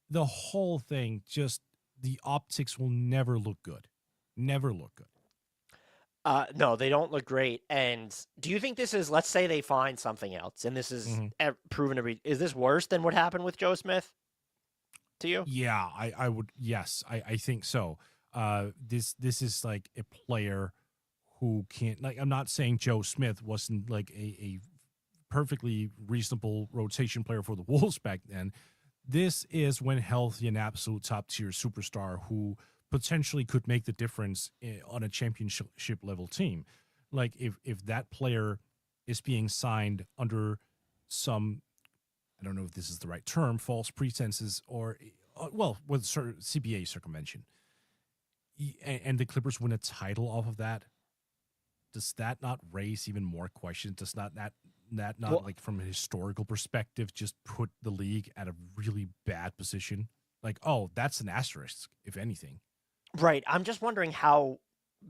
the whole thing, just the optics will never look good. Never look good. No, they don't look great. And do you think this is? Let's say they find something else, and this is proven to be. Is this worse than what happened with Joe Smith? To you? Yeah, I would. Yes, I think so. This is like a player who can't. Like, I'm not saying Joe Smith wasn't like a perfectly reasonable rotation player for the Wolves back then. This is when healthy and absolute top tier superstar who potentially could make the difference on a championship level team. Like if that player is being signed under some, I don't know if this is the right term, false pretenses or, with CBA circumvention, and the Clippers win a title off of that, does that not raise even more questions? Does not like from a historical perspective just put the league at a really bad position? Like, oh, that's an asterisk, if anything. Right. I'm just wondering how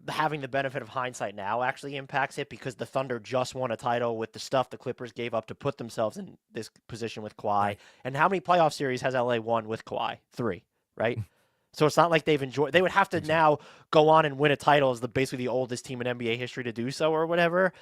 having the benefit of hindsight now actually impacts it, because the Thunder just won a title with the stuff the Clippers gave up to put themselves in this position with Kawhi. Right. And how many playoff series has LA won with Kawhi? 3, right? So it's not like they've enjoyed. They would have to now go on and win a title as basically the oldest team in NBA history to do so, or whatever.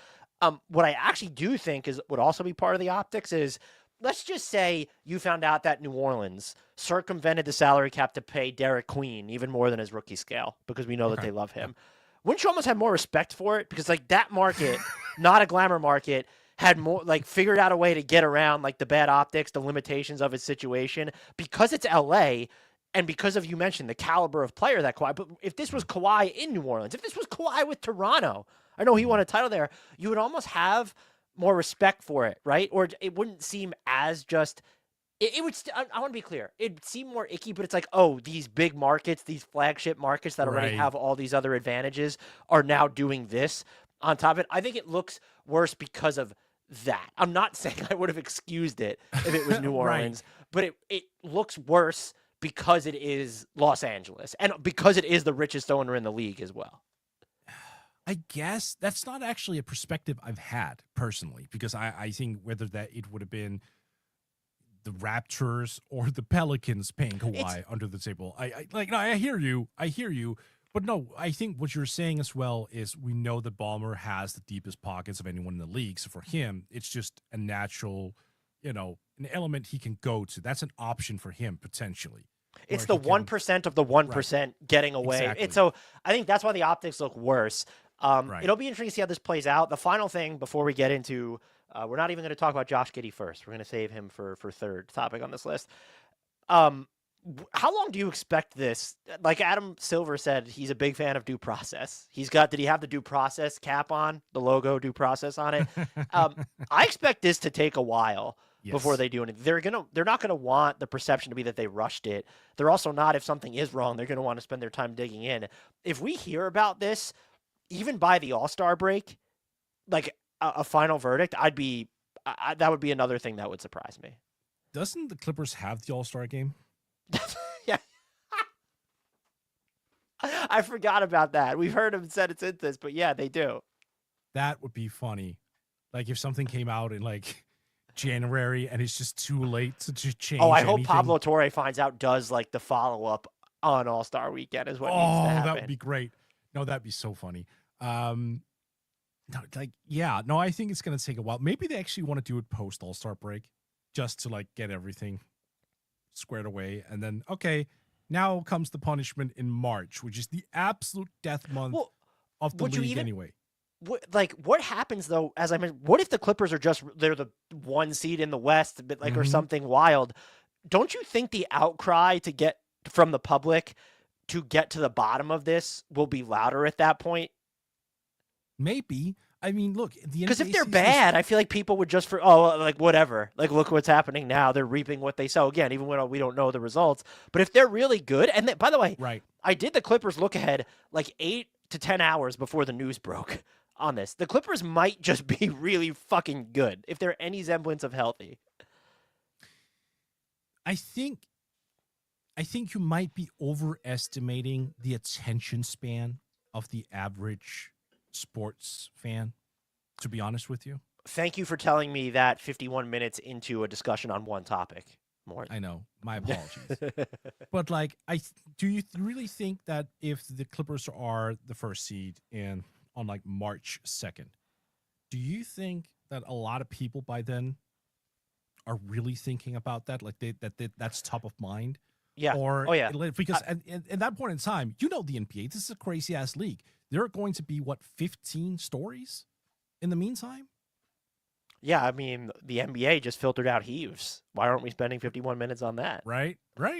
What I actually do think would also be part of the optics is, let's just say you found out that New Orleans circumvented the salary cap to pay Derek Queen even more than his rookie scale, because we know that they love him. Wouldn't you almost have more respect for it? Because like that market, not a glamour market, had more like figured out a way to get around like the bad optics, the limitations of his situation, because it's LA. And because of, you mentioned, the caliber of player that Kawhi, but if this was Kawhi in New Orleans, if this was Kawhi with Toronto, I know he won a title there, you would almost have more respect for it, right? Or it wouldn't seem as just, it would, I want to be clear, it'd seem more icky, but it's like, oh, these big markets, these flagship markets that already have all these other advantages are now doing this on top of it. I think it looks worse because of that. I'm not saying I would have excused it if it was New Orleans, but it looks worse because it is Los Angeles and because it is the richest owner in the league as well. I guess that's not actually a perspective I've had personally, because I think whether that it would have been the Raptors or the Pelicans paying Kawhi under the table. I hear you, But no, I think what you're saying as well is we know that Ballmer has the deepest pockets of anyone in the league. So for him, it's just a natural, an element he can go to. That's an option for him potentially. It's where the he can- 1% of the 1% getting away. Exactly. So I think that's why the optics look worse. Right. It'll be interesting to see how this plays out. The final thing before we get into, we're not even going to talk about Josh Giddey first. We're going to save him for third topic on this list. How long do you expect this? Like Adam Silver said, he's a big fan of due process. Did he have the due process cap on, the logo due process on it? I expect this to take a while before they do anything. They're not gonna want the perception to be that they rushed it. They're also not, if something is wrong, they're gonna want to spend their time digging in. If we hear about this, even by the All-Star break, like a final verdict, that would be another thing that would surprise me. Doesn't the Clippers have the All-Star game? Yeah. I forgot about that. We've heard him said it's in this, but yeah, they do. That would be funny. Like if something came out in like January and it's just too late to just change. Oh, I hope anything. Pablo Torre finds out, does like the follow-up on All-Star Weekend is what needs to happen. That would be great. No, that'd be so funny. No, I think it's going to take a while. Maybe they actually want to do it post All-Star break just to like get everything squared away. And then, okay, now comes the punishment in March, which is the absolute death month of the league anyway. What happens though, as I mentioned, what if the Clippers they're the 1 seed in the West, but or something wild? Don't you think the outcry to get from the public to get to the bottom of this will be louder at that point? Maybe. I mean, look, because if they're bad, I feel like people would just whatever. Like, look what's happening now. They're reaping what they sow. Again, even when we don't know the results. But if they're really good, and by the way, right, I did the Clippers look ahead like 8 to 10 hours before the news broke on this. The Clippers might just be really fucking good if they're any semblance of healthy. I think you might be overestimating the attention span of the average sports fan, to be honest with you. Thank you for telling me that 51 minutes into a discussion on one topic, Mort. I know. My apologies. But like, do you really think that if the Clippers are the first seed on like March 2nd, do you think that a lot of people by then are really thinking about that? Like that's top of mind? Yeah. Or, yeah. Because at that point in time, the NBA, this is a crazy ass league. There are going to be 15 stories in the meantime? Yeah, I mean, the NBA just filtered out heaves. Why aren't we spending 51 minutes on that? Right.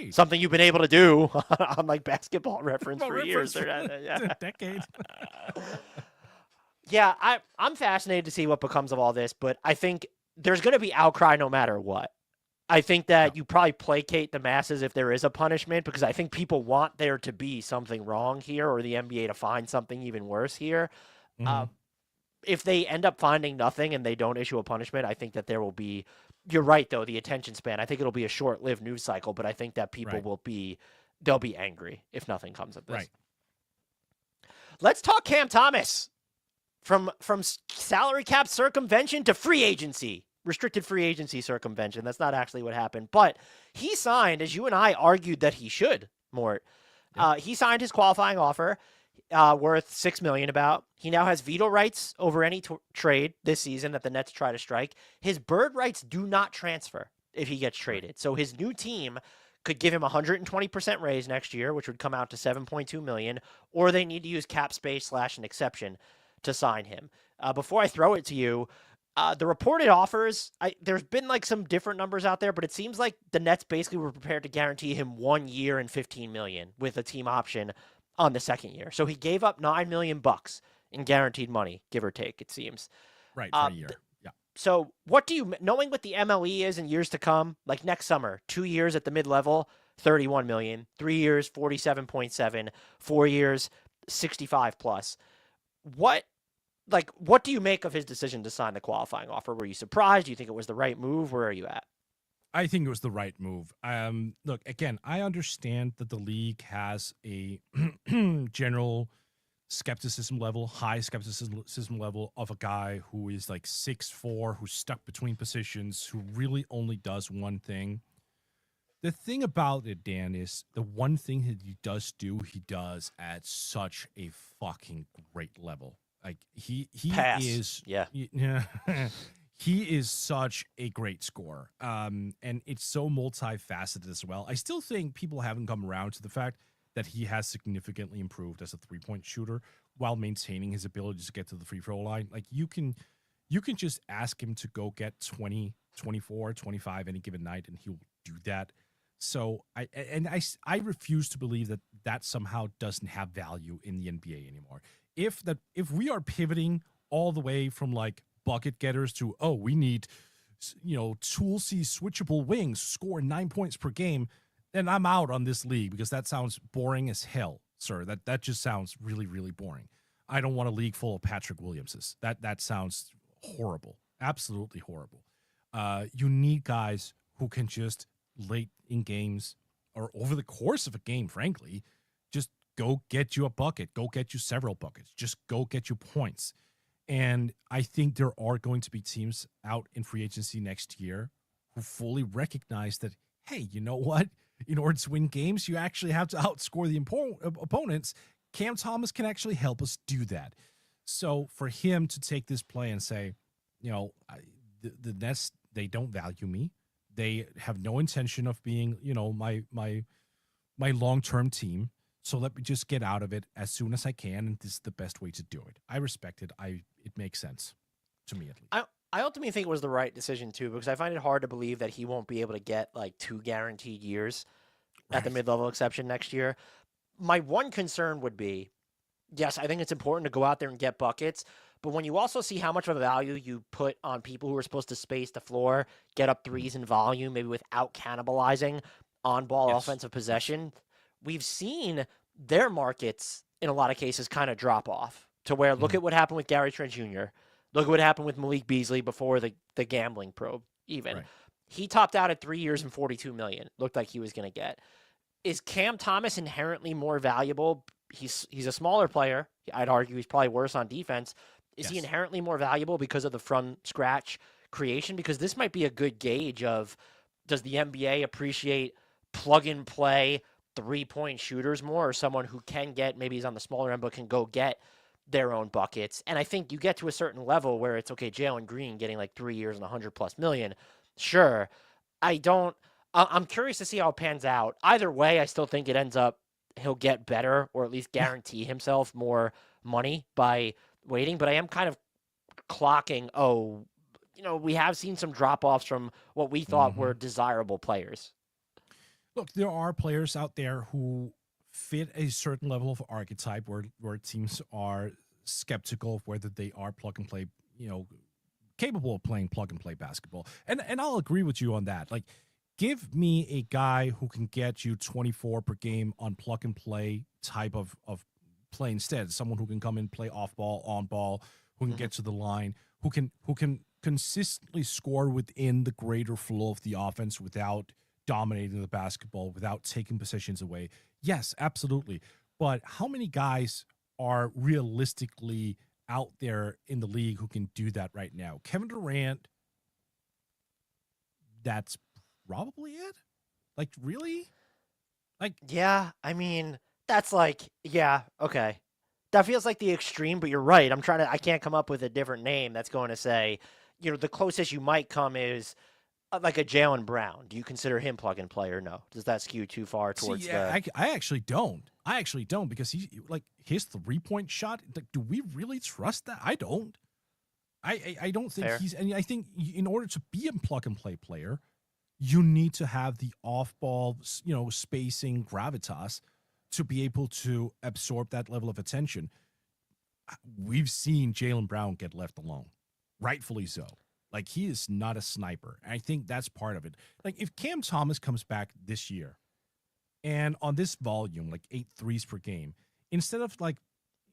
Something you've been able to do on like Basketball Reference for years. A decade. Yeah, I'm fascinated to see what becomes of all this, but I think there's going to be outcry no matter what. I think that you probably placate the masses if there is a punishment, because I think people want there to be something wrong here, or the NBA to find something even worse here. If they end up finding nothing and they don't issue a punishment, I think that there will be, you're right though, the attention span. I think it'll be a short-lived news cycle, but I think that people they'll be angry if nothing comes of this. Right. Let's talk Cam Thomas. From salary cap circumvention to free agency. Restricted free agency circumvention. That's not actually what happened. But he signed, as you and I argued that he should, Mort. He signed his qualifying offer worth $6 million about. He now has veto rights over any trade this season that the Nets try to strike. His bird rights do not transfer if he gets traded. So his new team could give him 120% raise next year, which would come out to $7.2 million, or they need to use cap space / an exception to sign him. Before I throw it to you, the reported offers, there's been like some different numbers out there, but it seems like the Nets basically were prepared to guarantee him 1 year and $15 million with a team option on the second year. So he gave up $9 million in guaranteed money, give or take, it seems. Right, for a year. So knowing what the MLE is in years to come, like next summer, 2 years at the mid-level, $31 million, 3 years, $47.7, 4 years, 65 plus. What do you make of his decision to sign the qualifying offer? Were you surprised? Do you think it was the right move? Where are you at? I think it was the right move. Look, again, I understand that the league has a general skepticism level, high skepticism level of a guy who is like 6'4", who's stuck between positions, who really only does one thing. The thing about it, Dan, is the one thing that he does at such a fucking great level. Like he Pass. is, Yeah. yeah, he is such a great scorer. And it's so multifaceted as well. I still think people haven't come around to the fact that he has significantly improved as a 3-point shooter while maintaining his ability to get to the free throw line. Like you can just ask him to go get 20, 24, 25 any given night, and he'll do that. So I refuse to believe that somehow doesn't have value in the NBA anymore. If we are pivoting all the way from like bucket getters to, oh, we need, toolsy switchable wings, score 9 points per game, then I'm out on this league because that sounds boring as hell, sir. That just sounds really, really boring. I don't want a league full of Patrick Williamses. That sounds horrible, absolutely horrible. You need guys who can just late in games or over the course of a game, frankly, just go get you a bucket, go get you several buckets, just go get you points. And I think there are going to be teams out in free agency next year who fully recognize that, hey, you know what? In order to win games, you actually have to outscore the opponents. Cam Thomas can actually help us do that. So for him to take this play and say, the Nets, they don't value me. They have no intention of being, my long-term team. So let me just get out of it as soon as I can, and this is the best way to do it. I respect it. It makes sense to me, at least. I ultimately think it was the right decision too, because I find it hard to believe that he won't be able to get like 2 guaranteed years at the mid-level exception next year. My one concern would be, yes, I think it's important to go out there and get buckets, but when you also see how much of a value you put on people who are supposed to space the floor, get up threes in volume, maybe without cannibalizing on-ball offensive possession, we've seen their markets in a lot of cases kind of drop off to where, look at what happened with Gary Trent Jr., look at what happened with Malik Beasley before the gambling probe even. Right. He topped out at 3 years and $42 million. Looked like he was going to get. Is Cam Thomas inherently more valuable? He's a smaller player. I'd argue he's probably worse on defense. Is he inherently more valuable because of the from scratch creation? Because this might be a good gauge of, does the NBA appreciate plug and play 3-point shooters more, or someone who can get, maybe he's on the smaller end, but can go get their own buckets? And I think you get to a certain level where it's okay, Jalen Green getting like 3 years and $100+ million. Sure. I'm curious to see how it pans out. Either way, I still think it ends up he'll get better, or at least guarantee himself more money by waiting. But I am kind of clocking, we have seen some drop-offs from what we thought were desirable players. Look, there are players out there who fit a certain level of archetype where teams are skeptical of whether they are plug and play, capable of playing plug and play basketball. And I'll agree with you on that. Like, give me a guy who can get you 24 per game on plug and play type of play instead. Someone who can come in, play off ball, on ball, who can get to the line, who can consistently score within the greater flow of the offense without dominating the basketball, without taking possessions away. Yes, absolutely. But how many guys are realistically out there in the league who can do that right now? Kevin Durant, that's probably it. Like, really? Like, yeah, I mean, that's like, yeah, okay. That feels like the extreme, but you're right. I can't come up with a different name that's going to say, the closest you might come is like a Jaylen Brown. Do you consider him plug and play or no? Does that skew too far towards I actually don't. Because his 3-point shot. Like, do we really trust that? I don't. I don't think Fair. and I think in order to be a plug and play player, you need to have the off ball, spacing gravitas to be able to absorb that level of attention. We've seen Jaylen Brown get left alone, rightfully so. Like, he is not a sniper. And I think that's part of it. Like, if Cam Thomas comes back this year and on this volume, like 8 threes per game, instead of like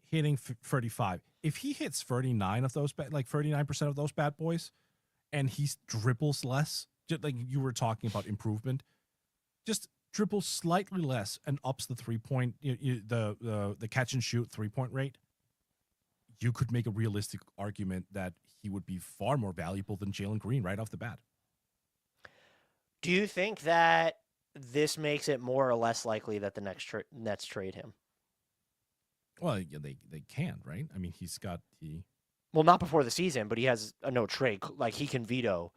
hitting 35, if he hits 39 of those, 39% of those bad boys, and he dribbles less, just like you were talking about improvement, just dribbles slightly less and ups the 3-point, the catch and shoot 3-point rate, you could make a realistic argument that he would be far more valuable than Jalen Green right off the bat. Do you think that this makes it more or less likely that the Nets trade him? Well, yeah, they can, right? I mean, he's got the Well, not before the season, but he has a no trade. Like, he can veto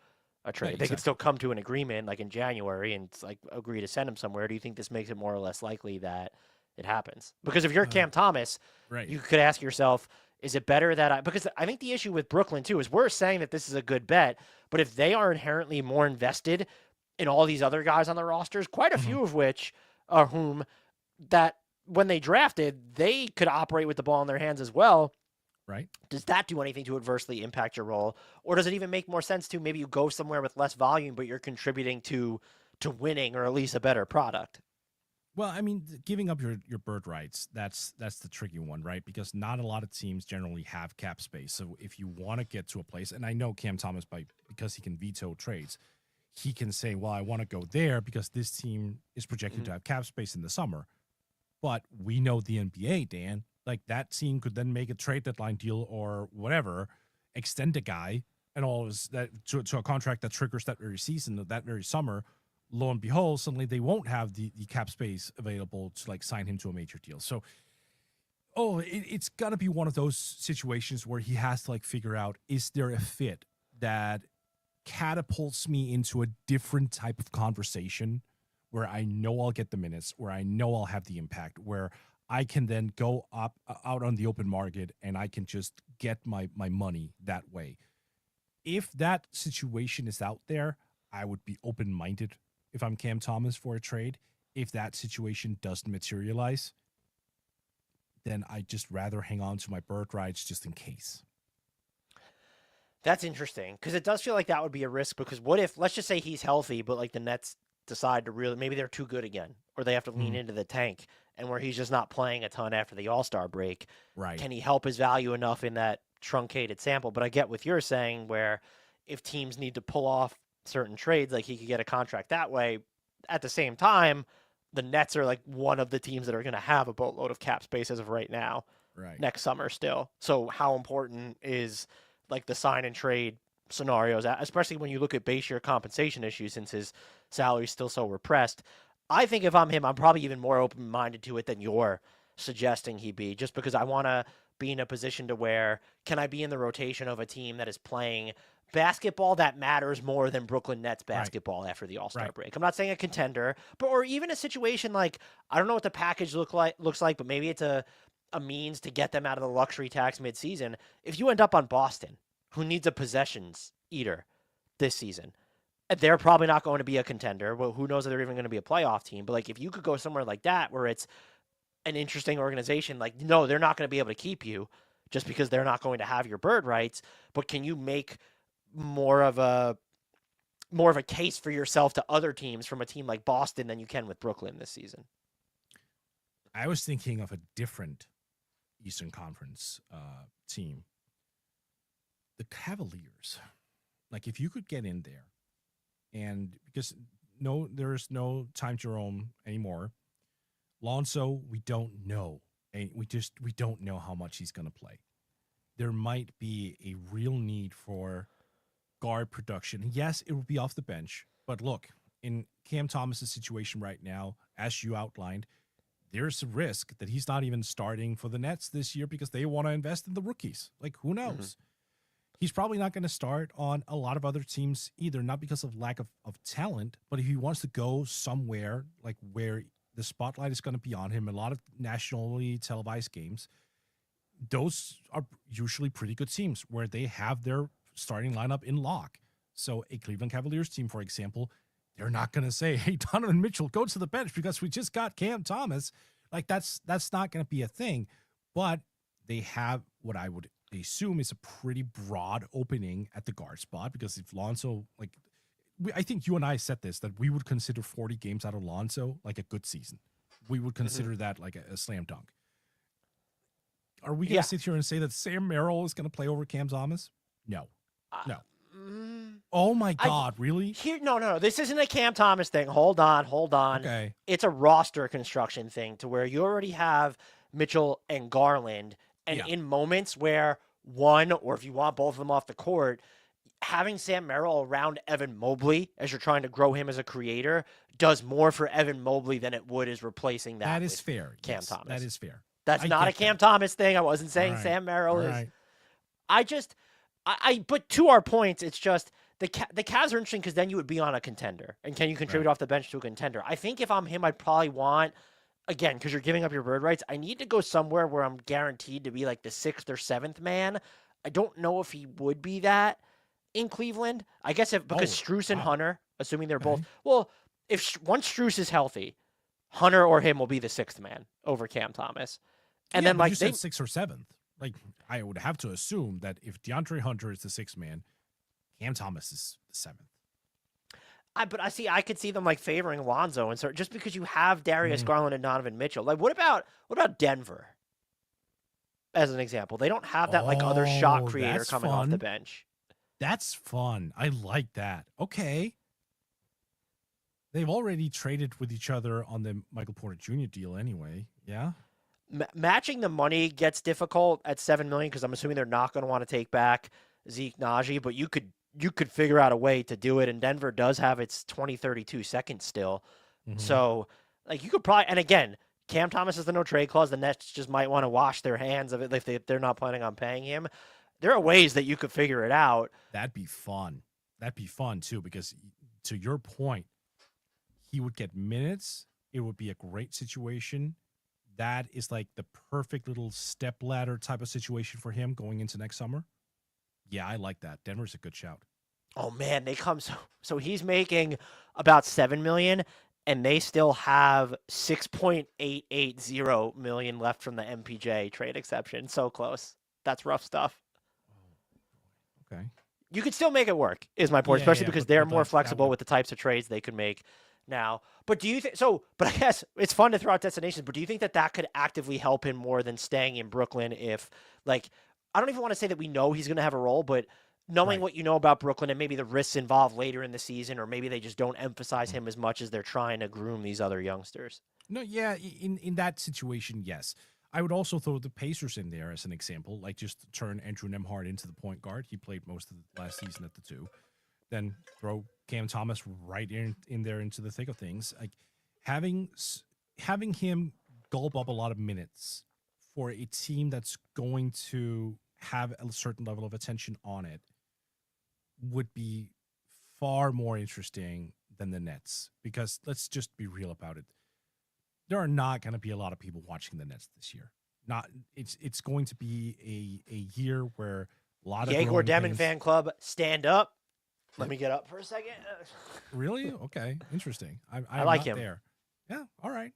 a trade. Right, They could exactly. still come to an agreement, like in January, and like agree to send him somewhere. Do you think this makes it more or less likely that it happens? Because if you're Cam Thomas, right. you could ask yourself, is it better that because I think the issue with Brooklyn too is we're saying that this is a good bet, but if they are inherently more invested in all these other guys on the rosters, quite a few of which are whom that when they drafted, they could operate with the ball in their hands as well. Right. Does that do anything to adversely impact your role? Or does it even make more sense to maybe you go somewhere with less volume, but you're contributing to winning or at least a better product? Well, I mean, giving up your bird rights, that's the tricky one, right? Because not a lot of teams generally have cap space. So if you want to get to a place, and I know Cam Thomas, because he can veto trades, he can say, well, I want to go there because this team is projected to have cap space in the summer. But we know the NBA, Dan, like that team could then make a trade deadline deal or whatever, extend a guy and all of that to a contract that triggers that very season, that very summer. Lo and behold, suddenly they won't have the cap space available to like sign him to a major deal. So, it's got to be one of those situations where he has to like figure out, is there a fit that catapults me into a different type of conversation where I know I'll get the minutes, where I know I'll have the impact, where I can then go out on the open market and I can just get my money that way. If that situation is out there, I would be open-minded if I'm Cam Thomas for a trade. If that situation doesn't materialize, then I'd just rather hang on to my bird rights just in case. That's interesting because it does feel like that would be a risk because what if, let's just say he's healthy, but like the Nets decide to really, maybe they're too good again or they have to lean into the tank and where he's just not playing a ton after the All-Star break. Right. Can he help his value enough in that truncated sample? But I get what you're saying where if teams need to pull off certain trades, like he could get a contract that way. At the same time, the Nets are like one of the teams that are going to have a boatload of cap space as of right now, next summer still. So how important is like the sign and trade scenarios, especially when you look at base year compensation issues since his salary is still so repressed? I think if I'm him, I'm probably even more open-minded to it than you're suggesting he be, just because I want to be in a position to where can I be in the rotation of a team that is playing basketball that matters more than Brooklyn Nets basketball after the All-Star break. I'm not saying a contender, but or even a situation like, I don't know what the package looks like, but maybe it's a means to get them out of the luxury tax midseason. If you end up on Boston, who needs a possessions eater this season, they're probably not going to be a contender. Well, who knows if they're even going to be a playoff team? But like, if you could go somewhere like that where it's an interesting organization, like, no, they're not going to be able to keep you just because they're not going to have your bird rights. But can you make more of a case for yourself to other teams from a team like Boston than you can with Brooklyn this season? I was thinking of a different Eastern Conference team. The Cavaliers. Like, if you could get in there, and because there's no Time Jerome anymore. Lonzo, we don't know. And we don't know how much he's going to play. There might be a real need for guard production. Yes, it will be off the bench. But look, in Cam Thomas's situation right now, as you outlined, there's a risk that he's not even starting for the Nets this year because they want to invest in the rookies. Like, who knows? He's probably not going to start on a lot of other teams either, not because of lack of talent, but if he wants to go somewhere like where the spotlight is going to be on him, a lot of nationally televised games, those are usually pretty good teams where they have their starting lineup in lock. So a Cleveland Cavaliers team, for example, they're not going to say, hey, Donovan Mitchell, go to the bench because we just got Cam Thomas. Like, that's not going to be a thing. But they have what I would assume is a pretty broad opening at the guard spot, because if Lonzo, like, I think you and I said this, that we would consider 40 games out of Lonzo like a good season. We would consider that like a slam dunk. Are we going to sit here and say that Sam Merrill is going to play over Cam Thomas? No. Oh my God, really? No. This isn't a Cam Thomas thing. Hold on. Okay. It's a roster construction thing to where you already have Mitchell and Garland, and in moments where one, or if you want both of them off the court, having Sam Merrill around Evan Mobley as you're trying to grow him as a creator does more for Evan Mobley than it would is replacing that. That is with fair. Cam Yes, Thomas. that is fair. That's I not a get Cam that. Thomas thing. I wasn't saying All right. Sam Merrill All is. right. But to our points, it's just the Cavs are interesting because then you would be on a contender. And can you contribute off the bench to a contender? I think if I'm him, I'd probably want, again, because you're giving up your bird rights, I need to go somewhere where I'm guaranteed to be like the 6th or 7th man. I don't know if he would be that in Cleveland. I guess because Strus and Hunter, assuming they're both, well, once Strus is healthy, Hunter or him will be the 6th man over Cam Thomas. And then but like you said 6th or 7th. Like I would have to assume that if DeAndre Hunter is the 6th man, Cam Thomas is the 7th. But I could see them like favoring Lonzo and so just because you have Darius Garland and Donovan Mitchell. Like what about Denver? As an example, they don't have that like other shot creator coming off the bench. That's fun. I like that. Okay. They've already traded with each other on the Michael Porter Jr. deal anyway. Yeah. Matching the money gets difficult at $7 million because I'm assuming they're not going to want to take back Zeke Naji, but you could figure out a way to do it. And Denver does have its 2032 second still. So like you could probably, and again, Cam Thomas has the no trade clause. The Nets just might want to wash their hands of it if they're not planning on paying him. There are ways that you could figure it out. That'd be fun. That'd be fun too, because to your point, he would get minutes. It would be a great situation. That is like the perfect little step ladder type of situation for him going into next summer. Yeah, I like that. Denver's a good shout. Oh man, they come so he's making about $7 million, and they still have $6.880 million left from the MPJ trade exception. So close. That's rough stuff. Okay. You could still make it work, is my point, especially because they're more flexible with the types of trades they could make now. But do you think so? But I guess it's fun to throw out destinations. But do you think that could actively help him more than staying in Brooklyn? If like, I don't even want to say that we know he's going to have a role, but knowing what you know about Brooklyn and maybe the risks involved later in the season, or maybe they just don't emphasize him as much as they're trying to groom these other youngsters. No, yeah, in that situation, yes. I would also throw the Pacers in there as an example, like just turn Andrew Nembhard into the point guard. He played most of the last season at the 2. Then throw Cam Thomas right in there into the thick of things. Like having him gulp up a lot of minutes for a team that's going to have a certain level of attention on it would be far more interesting than the Nets. Because let's just be real about it. There are not going to be a lot of people watching the Nets this year. It's going to be a year where a lot of Yegor Demon fan club, stand up. Let me get up for a second. Really? Okay, interesting. I like not him. There. Yeah. All right.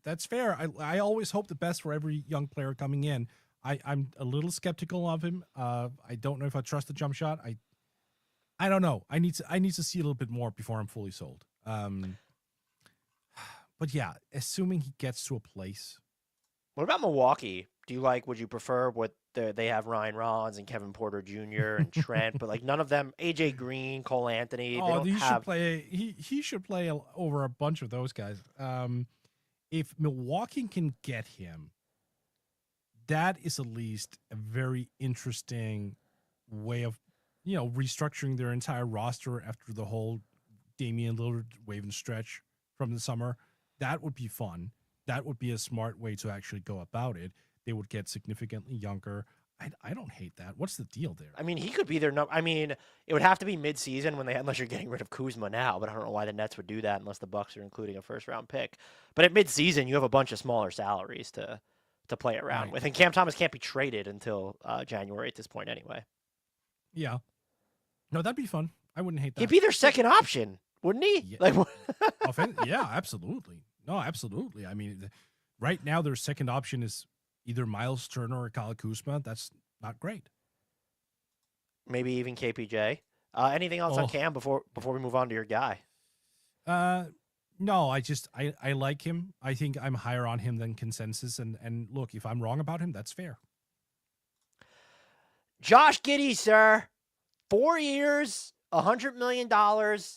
That's fair. I always hope the best for every young player coming in. I'm a little skeptical of him. I don't know if I trust the jump shot. I don't know. I need to see a little bit more before I'm fully sold. But yeah, assuming he gets to a place. What about Milwaukee? Would you prefer what they have Ryan Rollins and Kevin Porter Jr. and Trent, but like none of them, AJ Green, Cole Anthony. He should play over a bunch of those guys. If Milwaukee can get him, that is at least a very interesting way of, restructuring their entire roster after the whole Damian Lillard wave and stretch from the summer. That would be fun. That would be a smart way to actually go about it. They would get significantly younger. I don't hate that. What's the deal there? I mean, he could be their number. I mean, it would have to be mid-season unless you're getting rid of Kuzma now, but I don't know why the Nets would do that unless the Bucks are including a first-round pick. But at mid-season, you have a bunch of smaller salaries to play around with. And Cam Thomas can't be traded until January at this point anyway. Yeah. No, that'd be fun. I wouldn't hate that. He'd be their second option, wouldn't he? Yeah. Yeah, absolutely. No, absolutely. I mean, right now their second option is either Miles Turner or Kyle Kuzma. That's not great. Maybe even KPJ. Anything else on Cam before we move on to your guy? No, I like him. I think I'm higher on him than consensus. And look, if I'm wrong about him, that's fair. Josh Giddey, sir. 4 years, $100 million.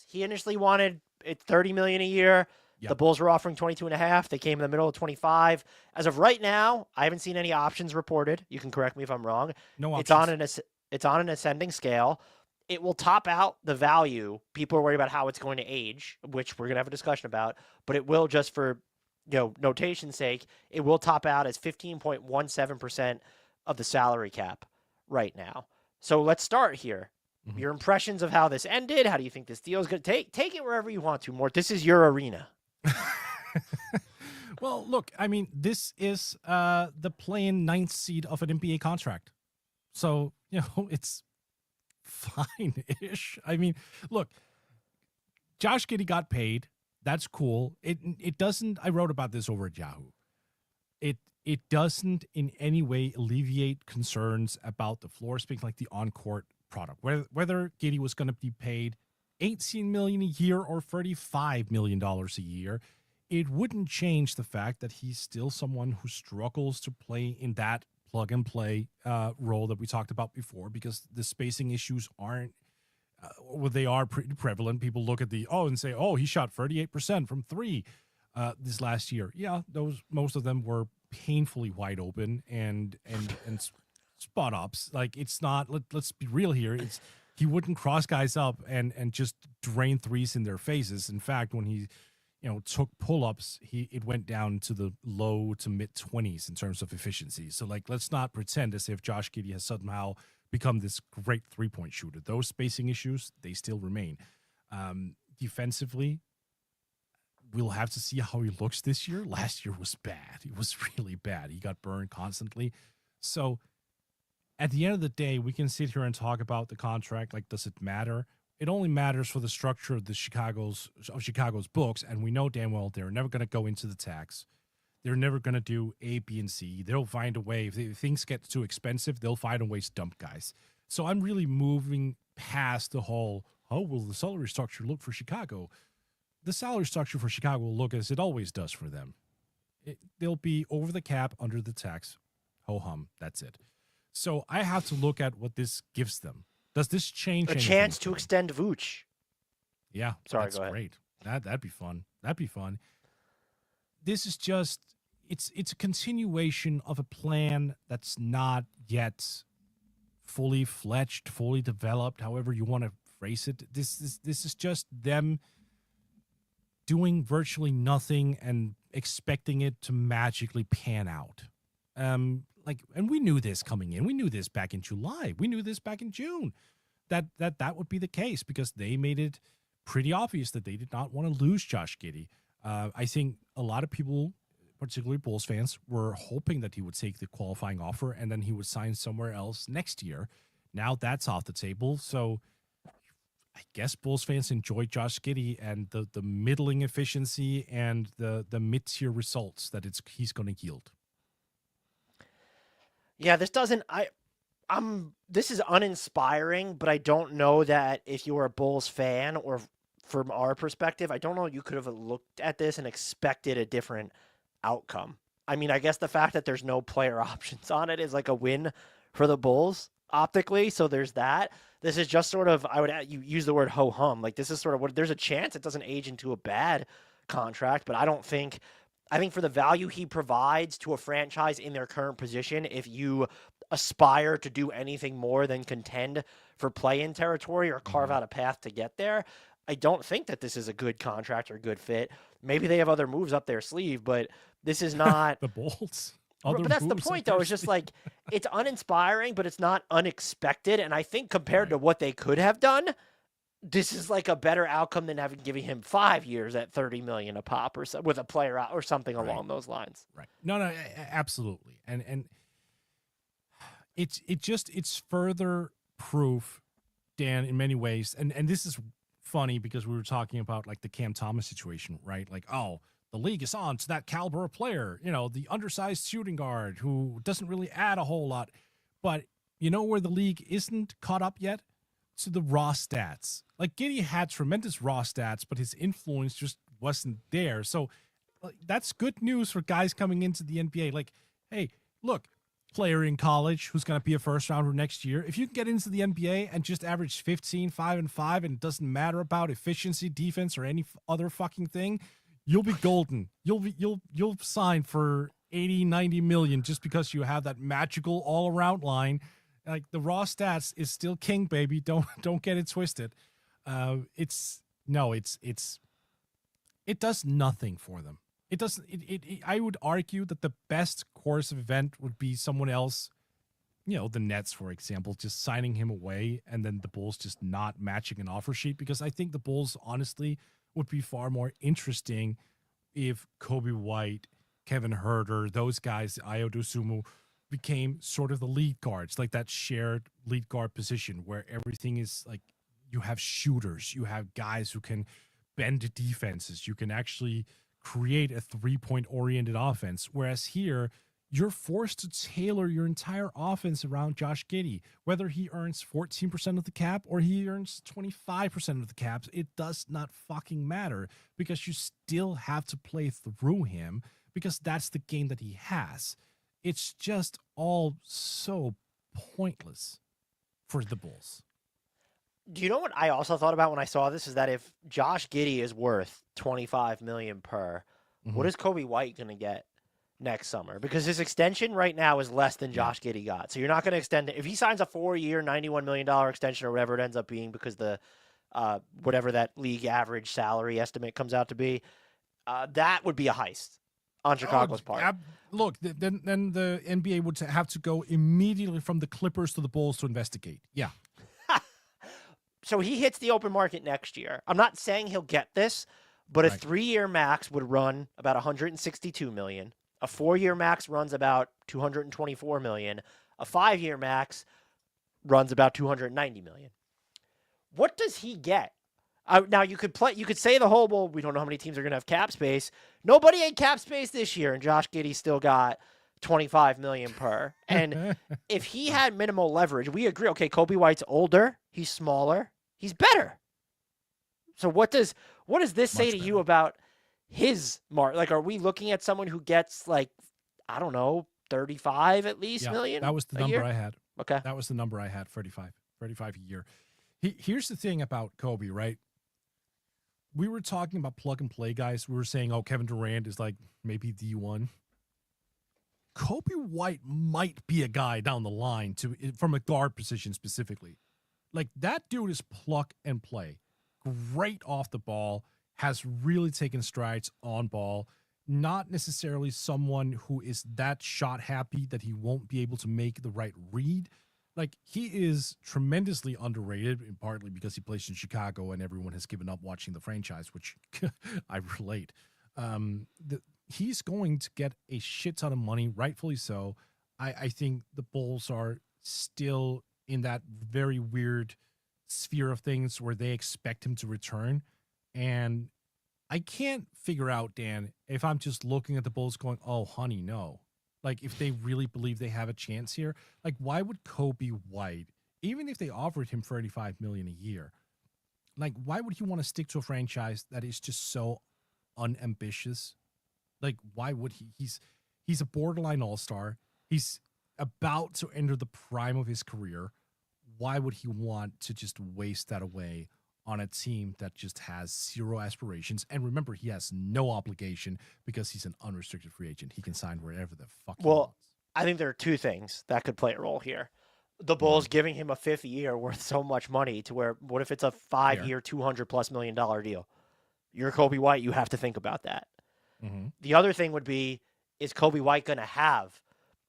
He initially wanted $30 million a year. Yep. The Bulls were offering 22.5. They came in the middle of 25. As of right now, I haven't seen any options reported. You can correct me if I'm wrong. No options. It's on an ascending scale. it will top out the value. People are worried about how it's going to age, which we're going to have a discussion about, but it will, just for notation's sake, it will top out as 15.17% of the salary cap right now. So let's start here. Mm-hmm. Your impressions of how this ended. How do you think this deal is going to take it wherever you want to, Mort? This is your arena. Well, look, I mean, this is the play-in 9th seed of an NBA contract. So, it's fine-ish. I mean, look, Josh Giddey got paid. That's cool. It doesn't, I wrote about this over at Yahoo. It doesn't in any way alleviate concerns about the floor space, like the on-court product. Whether Giddey was going to be paid $18 million a year or $35 million a year, it wouldn't change the fact that he's still someone who struggles to play in that plug-and-play role that we talked about before, because the spacing issues aren't, they are pretty prevalent. People look at and say, he shot 38% from three this last year. Yeah, most of them were painfully wide open and spot ups. Like, it's not, let's be real here. He wouldn't cross guys up and just drain threes in their faces. In fact, when he took pull-ups, it went down to the low to mid-20s in terms of efficiency. So, let's not pretend as if Josh Giddey has somehow become this great three-point shooter. Those spacing issues, they still remain. Defensively, we'll have to see how he looks this year. Last year was bad. It was really bad. He got burned constantly. So, at the end of the day, we can sit here and talk about the contract. Does it matter? It only matters for the structure of Chicago's books, and we know damn well they're never going to go into the tax. They're never going to do A, B, and C. They'll find a way. If things get too expensive, they'll find a way to dump guys. So I'm really moving past the whole, how will the salary structure look for Chicago? The salary structure for Chicago will look as it always does for them. They'll be over the cap, under the tax. Ho-hum, that's it. So I have to look at what this gives them. Does this change a chance to extend Vooch? Yeah, sorry, that's go ahead. Great. That'd be fun. This is just it's a continuation of a plan that's not yet fully fledged, fully developed, however you want to phrase it. This is just them doing virtually nothing and expecting it to magically pan out. And we knew this coming in. We knew this back in July. We knew this back in June, that would be the case, because they made it pretty obvious that they did not want to lose Josh Giddey. I think a lot of people, particularly Bulls fans, were hoping that he would take the qualifying offer and then he would sign somewhere else next year. Now that's off the table. So I guess Bulls fans enjoy Josh Giddey and the middling efficiency and the mid-tier results that he's going to yield. Yeah, this is uninspiring, but I don't know that if you're a Bulls fan, or from our perspective, I don't know you could have looked at this and expected a different outcome. I mean, I guess the fact that there's no player options on it is like a win for the Bulls optically. So there's that. This is just sort of, you use the word ho-hum. This is sort of there's a chance it doesn't age into a bad contract, but I think for the value he provides to a franchise in their current position, if you aspire to do anything more than contend for play-in territory or carve out a path to get there, I don't think that this is a good contract or good fit. Maybe they have other moves up their sleeve, but this is not the Bulls. But that's the point, though. It's just it's uninspiring, but it's not unexpected. And I think compared to what they could have done, this is a better outcome than giving him 5 years at $30 million a pop, or with a player out or something along those lines. Right. No, absolutely. And it's further proof, Dan, in many ways. And this is funny because we were talking about the Cam Thomas situation, right? The league is on to that caliber of player, the undersized shooting guard who doesn't really add a whole lot. But where the league isn't caught up yet? To the raw stats. Giddey had tremendous raw stats, but his influence just wasn't there. So that's good news for guys coming into the NBA. Hey, look, player in college who's going to be a first rounder next year. If you can get into the NBA and just average 15, 5 and 5, and it doesn't matter about efficiency, defense, or any other fucking thing, you'll be golden. You'll sign for 80, 90 million just because you have that magical all-around line Like the raw stats is still king, baby. Don't get it twisted. It does nothing for them. It doesn't. I would argue that the best course of event would be someone else. The Nets, for example, just signing him away and then the Bulls just not matching an offer sheet, because I think the Bulls honestly would be far more interesting if Kobe White, Kevin Huerter, those guys, Ayo Dosunmu, became sort of the lead guards, like that shared lead guard position where everything is like you have shooters, you have guys who can bend defenses, you can actually create a 3-point oriented offense. Whereas here, you're forced to tailor your entire offense around Josh Giddey. Whether he earns 14% of the cap or he earns 25% of the caps, it does not fucking matter, because you still have to play through him, because that's the game that he has. It's just all so pointless for the Bulls. Do you know what I also thought about when I saw this is that if Josh Giddey is worth $25 million per, what is Kobe White going to get next summer? Because his extension right now is less than Josh Giddey got. So you're not going to extend it. If he signs a 4-year, $91 million extension or whatever it ends up being, because the whatever that league average salary estimate comes out to be, that would be a heist on Chicago's part. Look, then the NBA would have to go immediately from the Clippers to the Bulls to investigate. Yeah. So he hits the open market next year. I'm not saying he'll get this, but a 3-year max would run about $162 million. A 4-year max runs about $224 million. A 5-year max runs about $290 million. What does he get? Now you could say the whole, well, we don't know how many teams are going to have cap space. Nobody had cap space this year, and Josh Giddey still got $25 million per. And if he had minimal leverage, we agree. Okay, Kobe White's older, he's smaller, he's better. So what does this say to you about his mark? Like, are we looking at someone who gets, like, I don't know, 35 at least million? That was the number I had. Okay. That was the number I had, 35 a year. Here's the thing about Kobe, right? We were talking about plug and play guys. We were saying, oh, Kevin Durant is like maybe the one. Kobe White might be a guy down the line from a guard position specifically. Like, that dude is plug and play. Great off the ball, has really taken strides on ball. Not necessarily someone who is that shot happy that he won't be able to make the right read. Like, he is tremendously underrated, partly because he plays in Chicago and everyone has given up watching the franchise, which I relate. He's going to get a shit ton of money, rightfully so. I think the Bulls are still in that very weird sphere of things where they expect him to return. And I can't figure out, Dan, if I'm just looking at the Bulls going, oh, honey, no. Like, if they really believe they have a chance here, like, why would Kobe White, even if they offered him $35 million a year, like, why would he want to stick to a franchise that is just so unambitious? Like, why would he? He's a borderline all-star. He's about to enter the prime of his career. Why would he want to just waste that away on a team that just has zero aspirations? And remember, he has no obligation because he's an unrestricted free agent. He can sign wherever the fuck he wants. I think there are two things that could play a role here. The Bulls giving him a 5th year worth so much money to where, what if it's a 5-year, $200+ million deal? You're Kobe White. You have to think about that. Mm-hmm. The other thing would be, is Kobe White going to have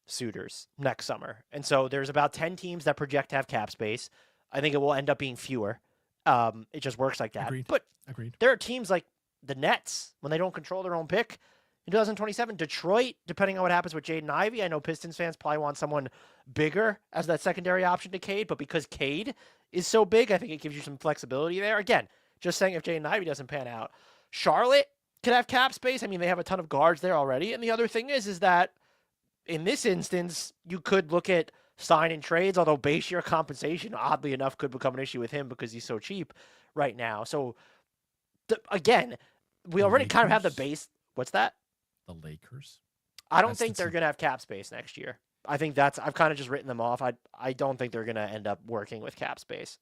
suitors next summer? And so there's about 10 teams that project to have cap space. I think it will end up being fewer. It just works like that. Agreed. But Agreed. there are teams like the Nets, when they don't control their own pick in 2027. Detroit, depending on what happens with Jaden Ivey. I know Pistons fans probably want someone bigger as that secondary option to Cade, but because Cade is so big, I think it gives you some flexibility there. Again, just saying, if Jaden Ivey doesn't pan out. Charlotte could have cap space. I mean, they have a ton of guards there already. And the other thing is that in this instance, you could look at sign and trades, although base year compensation, oddly enough, could become an issue with him because he's so cheap right now. So, again, we already kind of have the base. What's that? The Lakers? I don't think they're going to have cap space next year. I think I've kind of just written them off. I don't think they're going to end up working with cap space.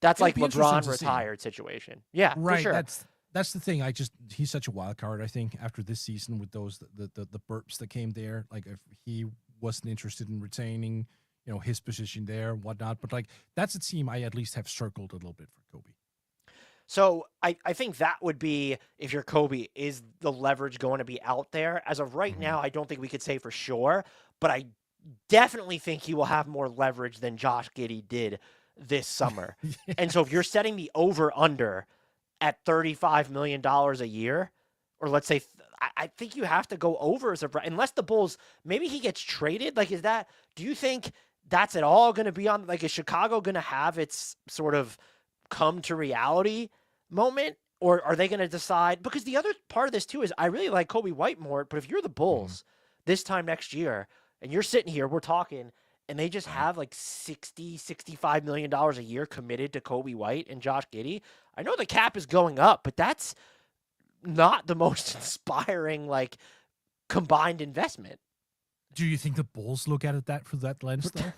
That's like LeBron retired situation. Yeah, right. For sure. That's the thing. He's such a wild card, I think, after this season with those the burps that came there. Like, if he wasn't interested in retaining, his position there and whatnot. But like that's a team I at least have circled a little bit for Kobe. So I think that would be, if you're Kobe, is the leverage going to be out there? As of right now, I don't think we could say for sure, but I definitely think he will have more leverage than Josh Giddey did this summer. Yes. And so if you're setting the over-under at $35 million a year, or let's say, I think you have to go over as unless the Bulls, maybe he gets traded. Like, do you think that's at all going to be on, like, is Chicago going to have its sort of come to reality moment, or are they going to decide? Because the other part of this too is I really like Kobe White more, but if you're the Bulls this time next year and you're sitting here, we're talking, and they just have like $65 million a year committed to Kobe White and Josh Giddey, I know the cap is going up, but that's not the most inspiring like combined investment. Do you think the Bulls look at it through that lens though?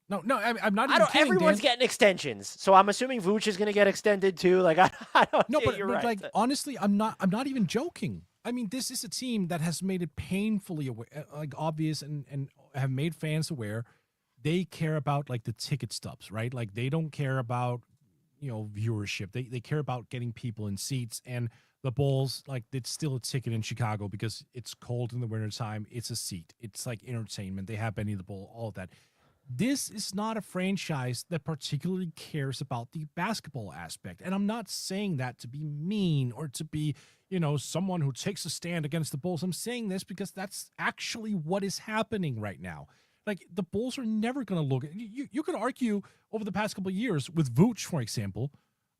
No, I'm not. Everyone's getting extensions, so I'm assuming Vooch is going to get extended too. Like I don't. No, but, you're but right. like honestly, I'm not even joking. I mean, this is a team that has made it painfully obvious and have made fans aware. They care about like the ticket stubs, right? Like they don't care about viewership. They care about getting people in seats. And the Bulls, like it's still a ticket in Chicago because it's cold in the wintertime. It's a seat. It's like entertainment. They have Benny the Bull, all of that. This is not a franchise that particularly cares about the basketball aspect. And I'm not saying that to be mean or to be, someone who takes a stand against the Bulls. I'm saying this because that's actually what is happening right now. Like, the Bulls are never going to look at you could argue over the past couple of years with Vooch, for example,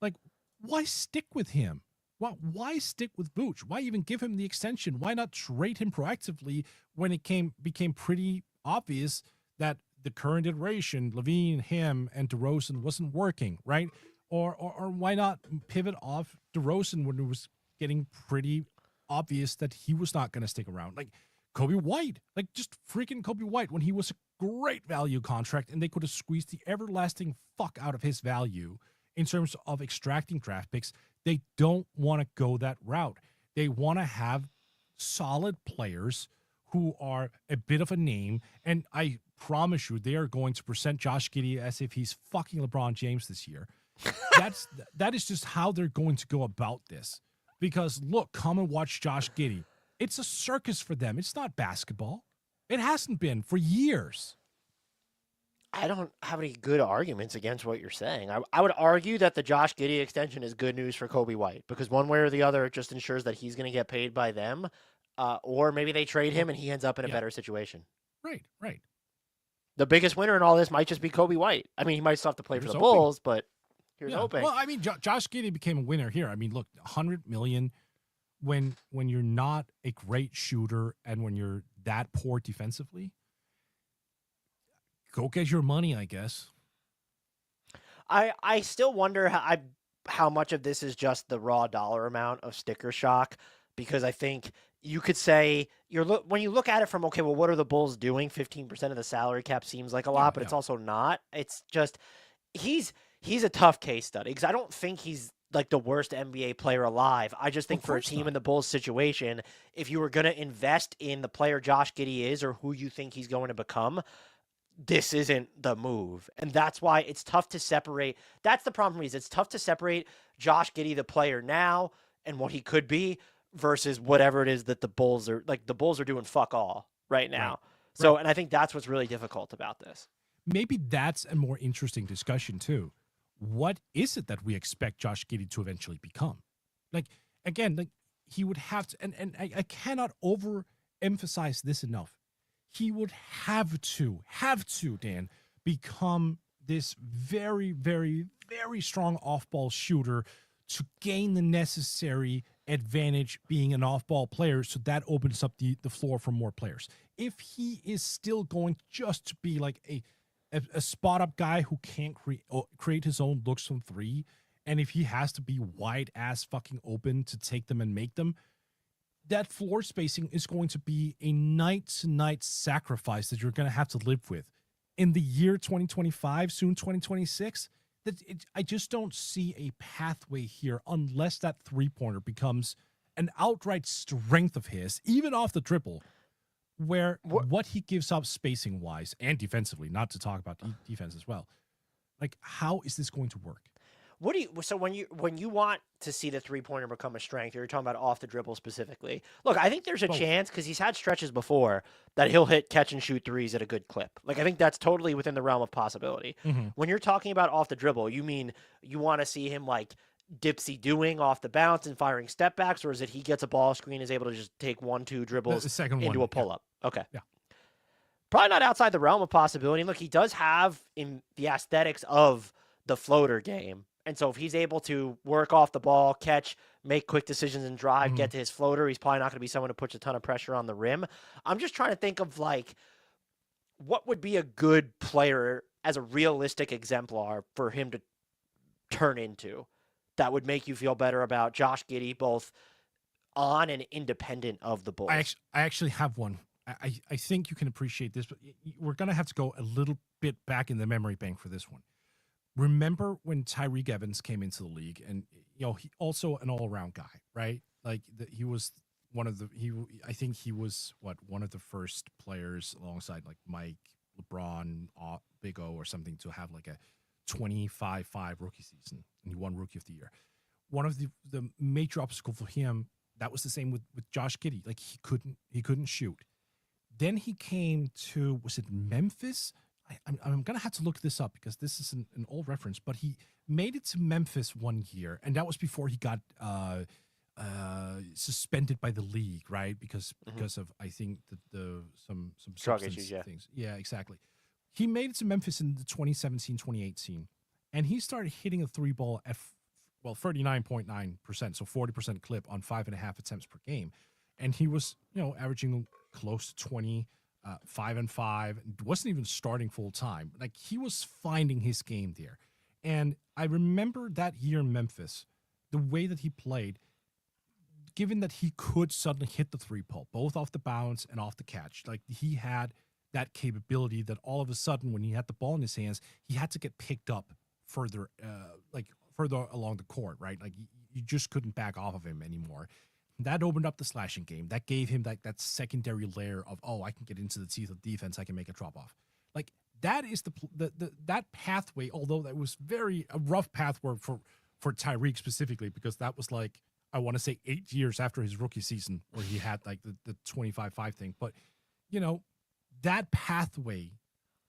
like, why stick with him? Why stick with Vooch? Why even give him the extension? Why not trade him proactively when it became pretty obvious that the current iteration, Levine, him, and DeRozan wasn't working, right? Or why not pivot off DeRozan when it was getting pretty obvious that he was not going to stick around? Like Kobe White, like just freaking Kobe White when he was a great value contract and they could have squeezed the everlasting fuck out of his value in terms of extracting draft picks. They don't want to go that route. They want to have solid players who are a bit of a name, and I promise you they are going to present Josh Giddey as if he's fucking LeBron James this year. That is just how they're going to go about this. Because look, come and watch Josh Giddey. It's a circus for them. It's not basketball. It hasn't been for years. I don't have any good arguments against what you're saying. I would argue that the Josh Giddey extension is good news for Kobe White because one way or the other, it just ensures that he's going to get paid by them, or maybe they trade him and he ends up in a better situation. Right. The biggest winner in all this might just be Kobe White. I mean, he might still have to play for the Bulls, but here's hoping. Well, I mean, Josh Giddey became a winner here. I mean, look, $100 million when you're not a great shooter and when you're that poor defensively. Go get your money, I guess. I still wonder how much of this is just the raw dollar amount of sticker shock, because I think you could say when you look at it from, okay, well, what are the Bulls doing? 15% of the salary cap seems like a lot, but it's also not. It's just he's a tough case study because I don't think he's like the worst NBA player alive. I just think for a team in the Bulls situation, if you were going to invest in the player Josh Giddey is or who you think he's going to become, this isn't the move. And that's why it's tough to separate. That's the problem for me, is it's tough to separate Josh Giddey, the player now, and what he could be versus whatever it is that the Bulls are like. The Bulls are doing fuck all right now. Right. So, and I think that's what's really difficult about this. Maybe that's a more interesting discussion too. What is it that we expect Josh Giddey to eventually become? Like, again, like he would have to, and I cannot overemphasize this enough. He would have to, Dan, become this very, very, very strong off-ball shooter to gain the necessary advantage being an off-ball player, so that opens up the floor for more players. If he is still going just to be like a spot-up guy who can't create his own looks from three, and if he has to be wide-ass fucking open to take them and make them, that floor spacing is going to be a night-to-night sacrifice that you're going to have to live with. In the year 2025, soon 2026, I just don't see a pathway here unless that three-pointer becomes an outright strength of his, even off the dribble. where what he gives up spacing wise and defensively, not to talk about defense as well. Like, how is this going to work? What do you so when you want to see the 3-pointer become a strength, you're talking about off the dribble specifically. Look, I think there's a chance because he's had stretches before that he'll hit catch and shoot threes at a good clip. Like I think that's totally within the realm of possibility. When you're talking about off the dribble, you mean you want to see him like dipsy doing off the bounce and firing step backs, or is it he gets a ball screen, is able to just take 1-2 dribbles into a pull up? Okay. Yeah. Probably not outside the realm of possibility. Look, he does have in the aesthetics of the floater game. And so if he's able to work off the ball, catch, make quick decisions and drive, get to his floater, he's probably not going to be someone who puts a ton of pressure on the rim. I'm just trying to think of like what would be a good player as a realistic exemplar for him to turn into that would make you feel better about Josh Giddey, both on and independent of the Bulls. I actually have one. I think you can appreciate this, but we're going to have to go a little bit back in the memory bank for this one. Remember when Tyreek Evans came into the league, and he also an all-around guy, right? Like he was one of the I think he was one of the first players alongside like Mike, LeBron, Big O, or something to have like a 25-5 rookie season, and he won Rookie of the Year. One of the major obstacle for him, that was the same with Josh Giddey. Like he couldn't shoot. Then he came to, was it Memphis? I'm going to have to look this up because this is an old reference, but he made it to Memphis one year, and that was before he got suspended by the league, right? Because of, I think, some drug substance issues, yeah. things. Yeah, exactly. He made it to Memphis in the 2017-2018, and he started hitting a three ball at, 39.9%, so 40% clip on 5.5 attempts per game. And he was, averaging close to 20, 5-5, wasn't even starting full time. Like he was finding his game there. And I remember that year in Memphis, the way that he played, given that he could suddenly hit the three pull, both off the bounce and off the catch. Like he had that capability that all of a sudden when he had the ball in his hands, he had to get picked up further along the court, right? Like you just couldn't back off of him anymore. That opened up the slashing game. That gave him that secondary layer of, I can get into the teeth of defense. I can make a drop off. Like that is that pathway. Although that was a rough pathway for Tyreek specifically, because that was like, I want to say 8 years after his rookie season where he had like the 25-5 thing. But that pathway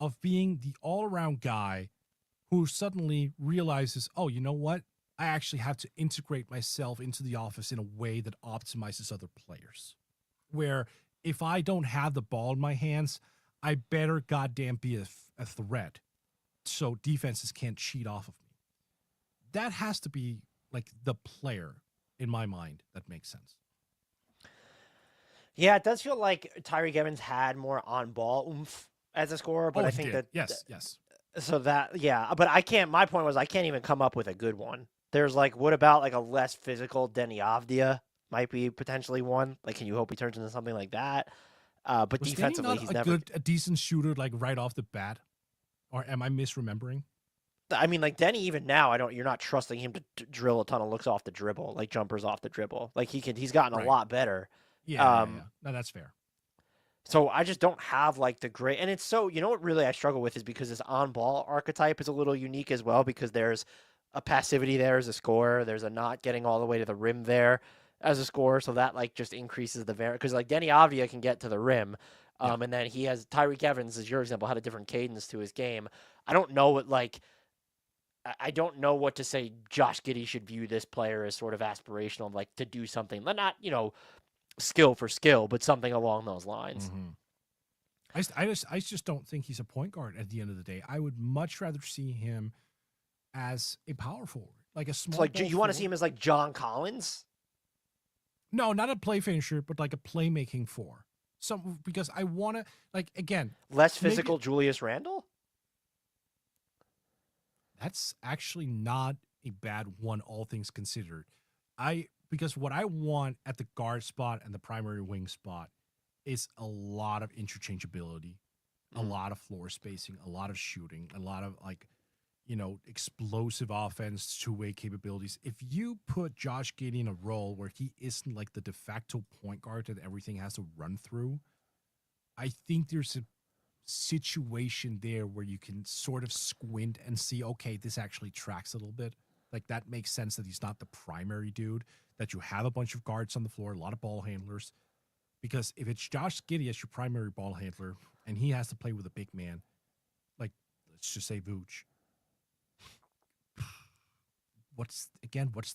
of being the all around guy who suddenly realizes, you know what? I actually have to integrate myself into the office in a way that optimizes other players. Where if I don't have the ball in my hands, I better goddamn be a threat so defenses can't cheat off of me. That has to be like the player in my mind that makes sense. Yeah, it does feel like Tyreek Evans had more on-ball oomph as a scorer, but I think did. that yes. So that, yeah, but my point was I can't even come up with a good one. There's like, what about like a less physical Denny Avdia might be potentially one. Like, can you hope he turns into something like that? But was defensively, he's never a decent shooter, like right off the bat, or am I misremembering? I mean, like Denny, even now, you're not trusting him to drill a ton of looks off the dribble, like jumpers off the dribble. Like he's gotten a lot better. Yeah. No, that's fair. So I just don't have like the great, and it's so, what really I struggle with is because this on-ball archetype is a little unique as well, because there's a passivity there as a scorer. There's a not getting all the way to the rim there as a scorer. So that like just increases the variance, because like Denny Avdia can get to the rim. And then he has Tyreek Evans, as your example, had a different cadence to his game. I don't know what to say. Josh Giddey should view this player as sort of aspirational, like to do something, not, skill for skill, but something along those lines. Mm-hmm. I just don't think he's a point guard at the end of the day. I would much rather see him as a power forward, like a small. So like, you want to see him as like John Collins? No, not a play finisher, but like a playmaking four. Because I want to, like, again, less physical Julius Randle. That's actually not a bad one, all things considered. Because what I want at the guard spot and the primary wing spot is a lot of interchangeability, a lot of floor spacing, a lot of shooting, a lot of like, explosive offense, two-way capabilities. If you put Josh Giddey in a role where he isn't like the de facto point guard that everything has to run through, I think there's a situation there where you can sort of squint and see, okay, this actually tracks a little bit. Like that makes sense that he's not the primary dude, that you have a bunch of guards on the floor, a lot of ball handlers. Because if it's Josh Giddey as your primary ball handler and he has to play with a big man, like let's just say Vooch, what's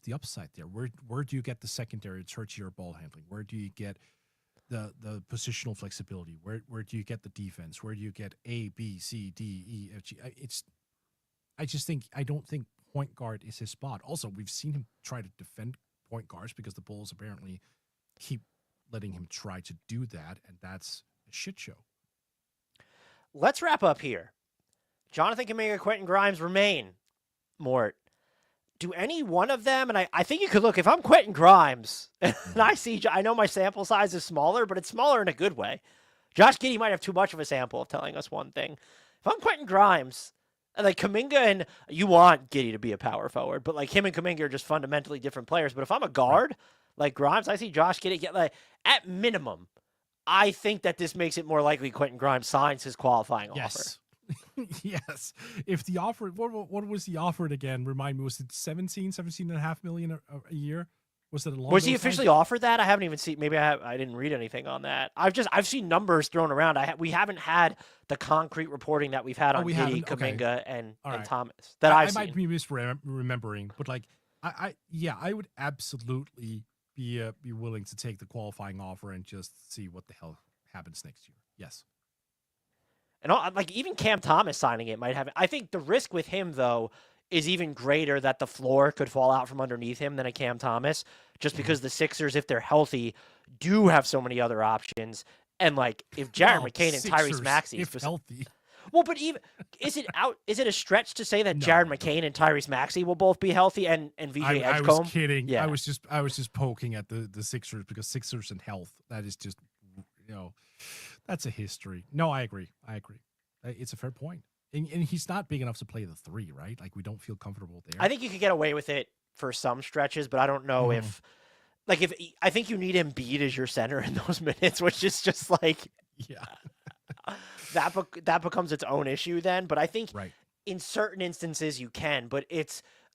the upside there? Where do you get the secondary tertiary ball handling? Where do you get the positional flexibility? Where do you get the defense? Where do you get A, B, C, D, E, F, G? I don't think point guard is his spot. Also, we've seen him try to defend point guards because the Bulls apparently keep letting him try to do that, and that's a shit show. Let's wrap up here. Jonathan Kuminga, Quentin Grimes remain. Mort, do any one of them, and I think you could look, if I'm Quentin Grimes, and I know my sample size is smaller, but it's smaller in a good way. Josh Giddey might have too much of a sample of telling us one thing. If I'm Quentin Grimes, like Kuminga, and you want Giddey to be a power forward, but like him and Kuminga are just fundamentally different players. But if I'm a guard, like Grimes, I see Josh Giddey get, like, at minimum, I think that this makes it more likely Quentin Grimes signs his qualifying offer. Yes. If the offer, what was the offered again? Remind me, was it 17.5 million a year? Was it a long? Was he officially offered that? I haven't even seen. Maybe I didn't read anything on that. I've seen numbers thrown around. We haven't had the concrete reporting that we've had on Giddey, Kuminga, and Thomas. That I might be misremembering, but like I would absolutely be willing to take the qualifying offer and just see what the hell happens next year. Yes. And like even Cam Thomas signing it might have. I think the risk with him though is even greater that the floor could fall out from underneath him than a Cam Thomas, just because the Sixers, if they're healthy, do have so many other options. And like if Jared McCain and Tyrese Maxey, if healthy. Well, but even is it a stretch to say that Jared McCain and Tyrese Maxey will both be healthy and VJ Edgecomb? I was kidding. Yeah. I was just poking at the Sixers because Sixers and health, that is just, that's a history. No, I agree. It's a fair point. And he's not big enough to play the three, right? Like we don't feel comfortable there. I think you could get away with it for some stretches, but I don't know if I think you need Embiid as your center in those minutes, which is just like, that becomes its own issue then. But I think in certain instances you can, but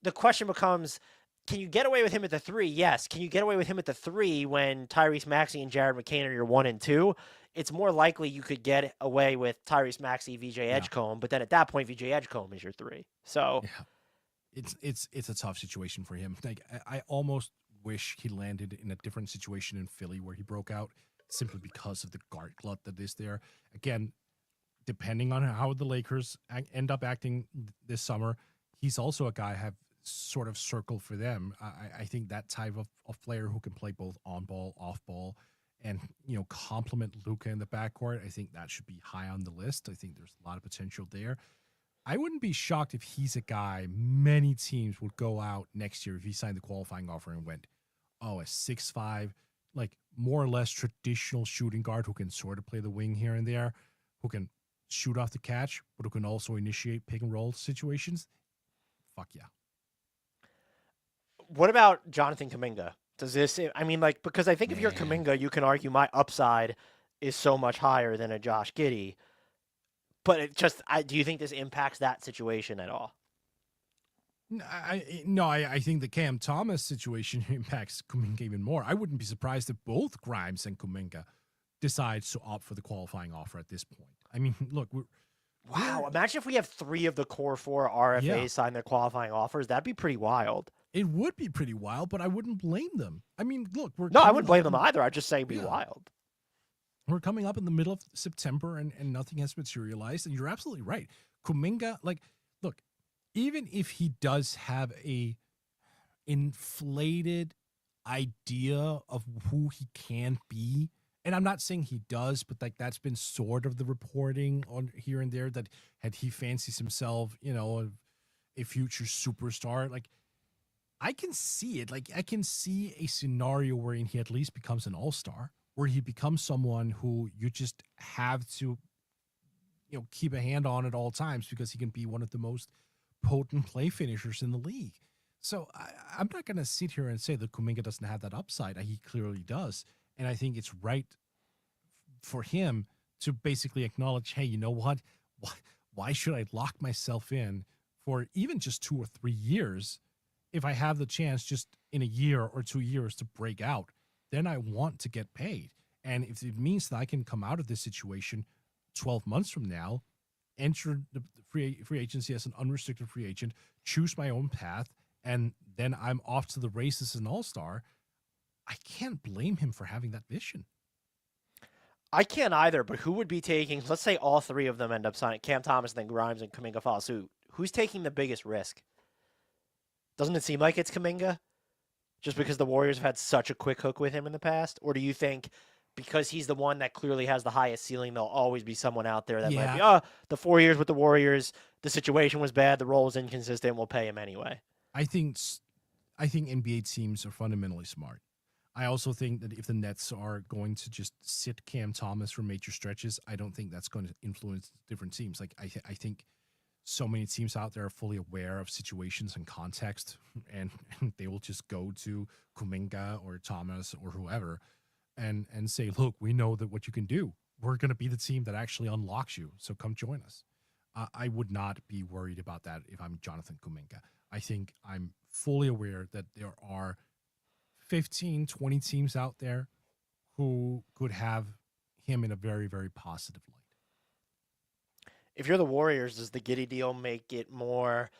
the question becomes, can you get away with him at the three? Yes. Can you get away with him at the three when Tyrese Maxey and Jared McCain are your 1 and 2? It's more likely you could get away with Tyrese Maxey, VJ Edgecomb, but then at that point, VJ Edgecomb is your 3. So it's a tough situation for him. Like I almost wish he landed in a different situation in Philly where he broke out simply because of the guard glut that is there. Again, depending on how the Lakers end up acting this summer, he's also a guy I have sort of circled for them. I think that type of player who can play both on ball, off ball, and complement Luka in the backcourt, I think that should be high on the list. I think there's a lot of potential there. I wouldn't be shocked if he's a guy many teams would go out next year if he signed the qualifying offer and went, a 6'5", like more or less traditional shooting guard who can sort of play the wing here and there, who can shoot off the catch, but who can also initiate pick and roll situations. Fuck yeah. What about Jonathan Kuminga? Because I think if you're Kuminga, you can argue my upside is so much higher than a Josh Giddey. But do you think this impacts that situation at all? I think the Cam Thomas situation impacts Kuminga even more. I wouldn't be surprised if both Grimes and Kuminga decides to opt for the qualifying offer at this point. I mean, look, wow, imagine if we have 3 of the core 4 RFAs sign their qualifying offers. That'd be pretty wild. It would be pretty wild, but I wouldn't blame them. I mean, look, I wouldn't blame them either. I'd just say it'd be wild. We're coming up in the middle of September and nothing has materialized. And you're absolutely right. Kuminga, look, even if he does have a inflated idea of who he can be, and I'm not saying he does, but like that's been sort of the reporting on here and there that he fancies himself, a future superstar. Like I can see it. Like I can see a scenario wherein he at least becomes an all-star, where he becomes someone who you just have to, keep a hand on at all times because he can be one of the most potent play finishers in the league. So I'm not going to sit here and say that Kuminga doesn't have that upside. He clearly does. And I think it's right for him to basically acknowledge, hey, you know what? Why should I lock myself in for even just 2 or 3 years if I have the chance just in a year or 2 years to break out? Then I want to get paid. And if it means that I can come out of this situation 12 months from now, enter the free agency as an unrestricted free agent, choose my own path, and then I'm off to the races as an all-star, I can't blame him for having that vision. I can't either, but who would be taking, let's say all three of them end up signing, Cam Thomas, then Grimes, and Kuminga follow suit. Who's taking the biggest risk? Doesn't it seem like it's Kuminga? Just because the Warriors have had such a quick hook with him in the past? Or do you think because he's the one that clearly has the highest ceiling, there'll always be someone out there that might be, the 4 years with the Warriors, the situation was bad, the role was inconsistent, we'll pay him anyway. I think NBA teams are fundamentally smart. I also think that if the Nets are going to just sit Cam Thomas for major stretches, I don't think that's going to influence different teams. Like I think so many teams out there are fully aware of situations and context, and they will just go to Kuminga or Thomas or whoever and say, look, we know that what you can do. We're going to be the team that actually unlocks you, so come join us. I would not be worried about that if I'm Jonathan Kuminga. I think I'm fully aware that there are 15, 20 teams out there who could have him in a very, very positive light. If you're the Warriors, does the Giddey deal make it more,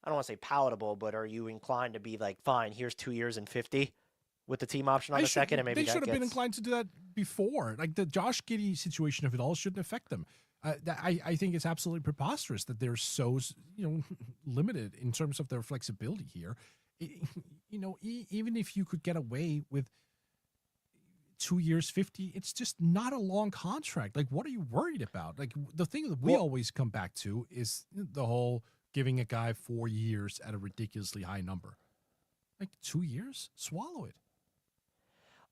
I don't want to say palatable, but are you inclined to be like, fine, here's 2 years and 50 with the team option on the second? And maybe they should have been inclined to do that before. Like the Josh Giddey situation of it all shouldn't affect them. I think it's absolutely preposterous that they're so limited in terms of their flexibility here. Even if you could get away with 2 years, 50, it's just not a long contract. Like, what are you worried about? Like, the thing that we always come back to is the whole giving a guy 4 years at a ridiculously high number. Like, 2 years? Swallow it.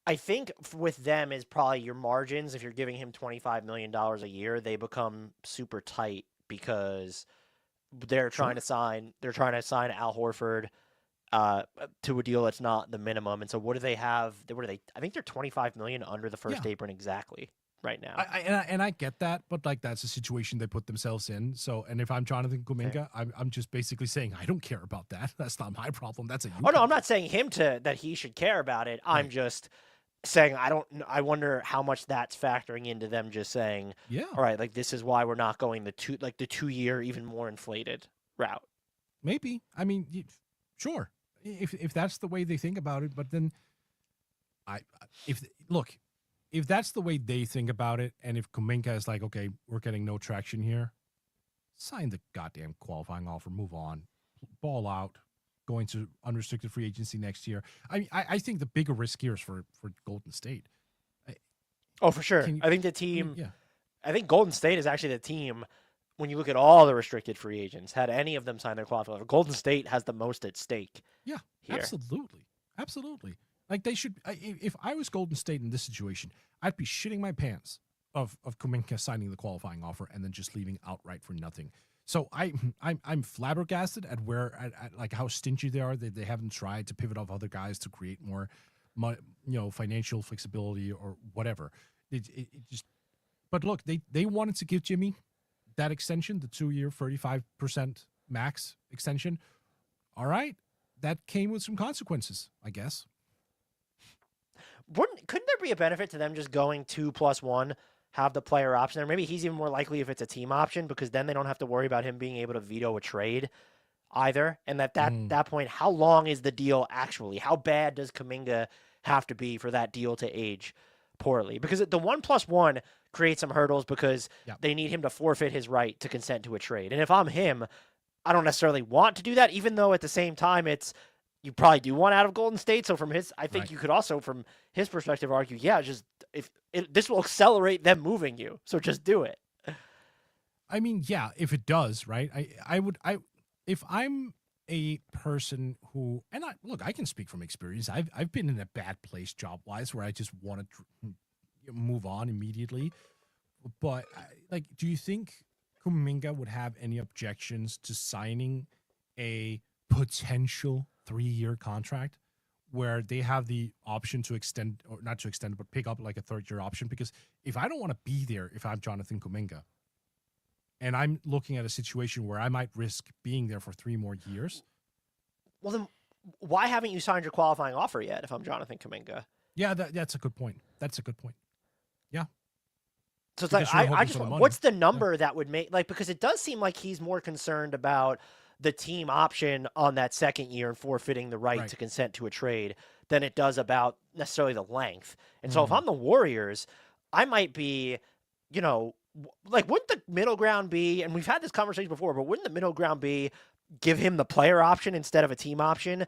I think with them is probably your margins. If you're giving him $25 million a year, they become super tight because they're trying to sign Al Horford to a deal that's not the minimum. And so what do they have? I think they're $25 million under the first apron exactly right now. I get that, but like that's a situation they put themselves in. So, and if I'm Jonathan Kuminga, I'm just basically saying I don't care about that. That's not my problem. That's a you. Oh no, I'm not saying that he should care about it. I'm just saying I wonder how much that's factoring into them just saying, all right, like this is why we're not going the 2 year even more inflated route. Maybe. I mean, sure. If that's the way they think about it, but then if that's the way they think about it, and if Kuminga is like, okay, we're getting no traction here, sign the goddamn qualifying offer, move on, ball out, going to unrestricted free agency next year. I mean, I think the bigger risk here is for Golden State. For sure. I think the team. I think Golden State is actually the team. When you look at all the restricted free agents, had any of them sign their qualifying offer, Golden State has the most at stake. Yeah, here. Absolutely. Like they should. If I was Golden State in this situation, I'd be shitting my pants of Kuminga signing the qualifying offer and then just leaving outright for nothing. So I'm flabbergasted at like how stingy they are. They haven't tried to pivot off other guys to create more, financial flexibility or whatever. It just. But look, they wanted to give Jimmy that extension, the 2 year, 35% max extension. All right, that came with some consequences, I guess. Couldn't there be a benefit to them just going 2+1, have the player option there? Maybe he's even more likely if it's a team option, because then they don't have to worry about him being able to veto a trade either. And at that point, how long is the deal actually? How bad does Kuminga have to be for that deal to age poorly? Because the 1+1 creates some hurdles because they need him to forfeit his right to consent to a trade. And if I'm him, I don't necessarily want to do that, even though at the same time you probably do want out of Golden State. So I think you could also, from his perspective, argue, this will accelerate them moving you. So just do it. I mean, yeah, if it does, right? If I'm a person who, and I can speak from experience. I've been in a bad place job wise where I just want to move on immediately. But do you think Kuminga would have any objections to signing a potential 3-year contract where they have the option to extend, or not to extend, but pick up like a third-year option. Because if I don't want to be there, if I'm Jonathan Kuminga, and I'm looking at a situation where I might risk being there for 3 more years. Well, then why haven't you signed your qualifying offer yet if I'm Jonathan Kuminga? Yeah, that's a good point. That's a good point. Yeah. So it's Because like, you're I hoping just, for the money. what's the number that would make, like, because it does seem like he's more concerned about the team option on that second year and forfeiting the right to consent to a trade than it does about necessarily the length. And so if I'm the Warriors, I might be, you know, like, wouldn't the middle ground be, and we've had this conversation before, but wouldn't the middle ground be give him the player option instead of a team option,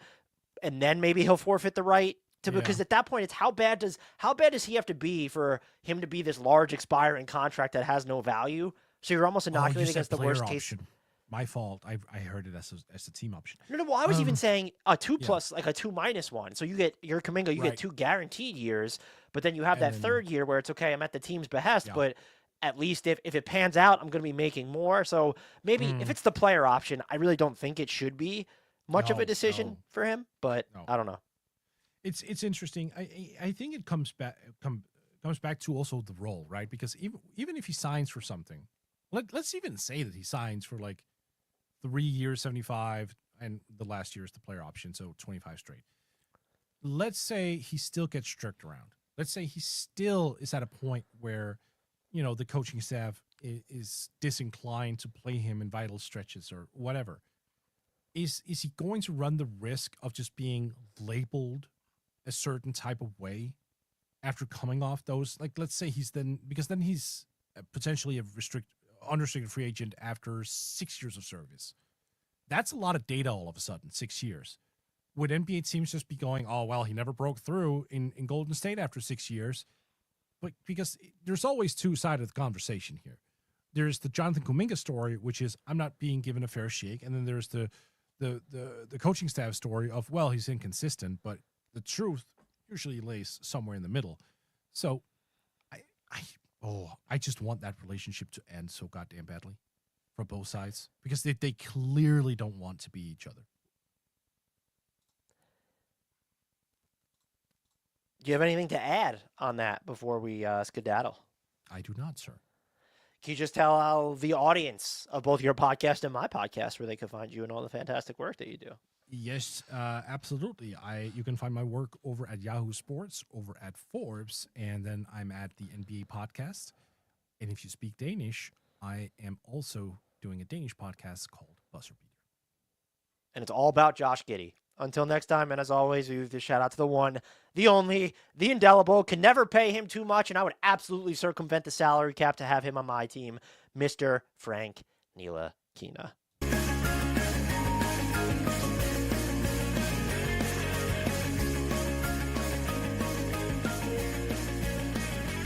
and then maybe he'll forfeit the right to, because at that point it's how bad does he have to be for him to be this large expiring contract that has no value? So you're almost inoculating against the worst case. My fault. I heard it as a team option. No. Well, I was even saying a 2+, like a 2-1. So you get your Kuminga, you get 2 guaranteed years, but then you have that third year where it's okay, I'm at the team's behest, but at least if it pans out, I'm going to be making more. So maybe if it's the player option, I really don't think it should be much of a decision for him, but I don't know. It's interesting. I think it comes back to also the role, right? Because even if he signs for something, let's even say that he signs for like 3 years, 75, and the last year is the player option, so 25 straight. Let's say he still gets jerked around. Let's say he still is at a point where, you know, the coaching staff is disinclined to play him in vital stretches or whatever. Is he going to run the risk of just being labeled a certain type of way after coming off those? Like, let's say he's potentially a unrestricted free agent after 6 years of service. That's a lot of data all of a sudden, 6 years. Would NBA teams just be going, oh, well, he never broke through in Golden State after 6 years? But because there's always two sides of the conversation here. There's the Jonathan Kuminga story, which is I'm not being given a fair shake. And then there's the coaching staff story of, well, he's inconsistent, but the truth usually lays somewhere in the middle. So I just want that relationship to end so goddamn badly for both sides, because they clearly don't want to be each other. Do you have anything to add on that before we skedaddle? I do not, sir. Can you just tell the audience of both your podcast and my podcast where they can find you and all the fantastic work that you do? Yes, absolutely. You can find my work over at Yahoo Sports, over at Forbes, and then I'm at the NBA podcast. And if you speak Danish, I am also doing a Danish podcast called Buzzer Beater. And it's all about Josh Giddey. Until next time, and as always, we give the shout out to the one, the only, the indelible. Can never pay him too much, and I would absolutely circumvent the salary cap to have him on my team, Mr. Frank Ntilikina.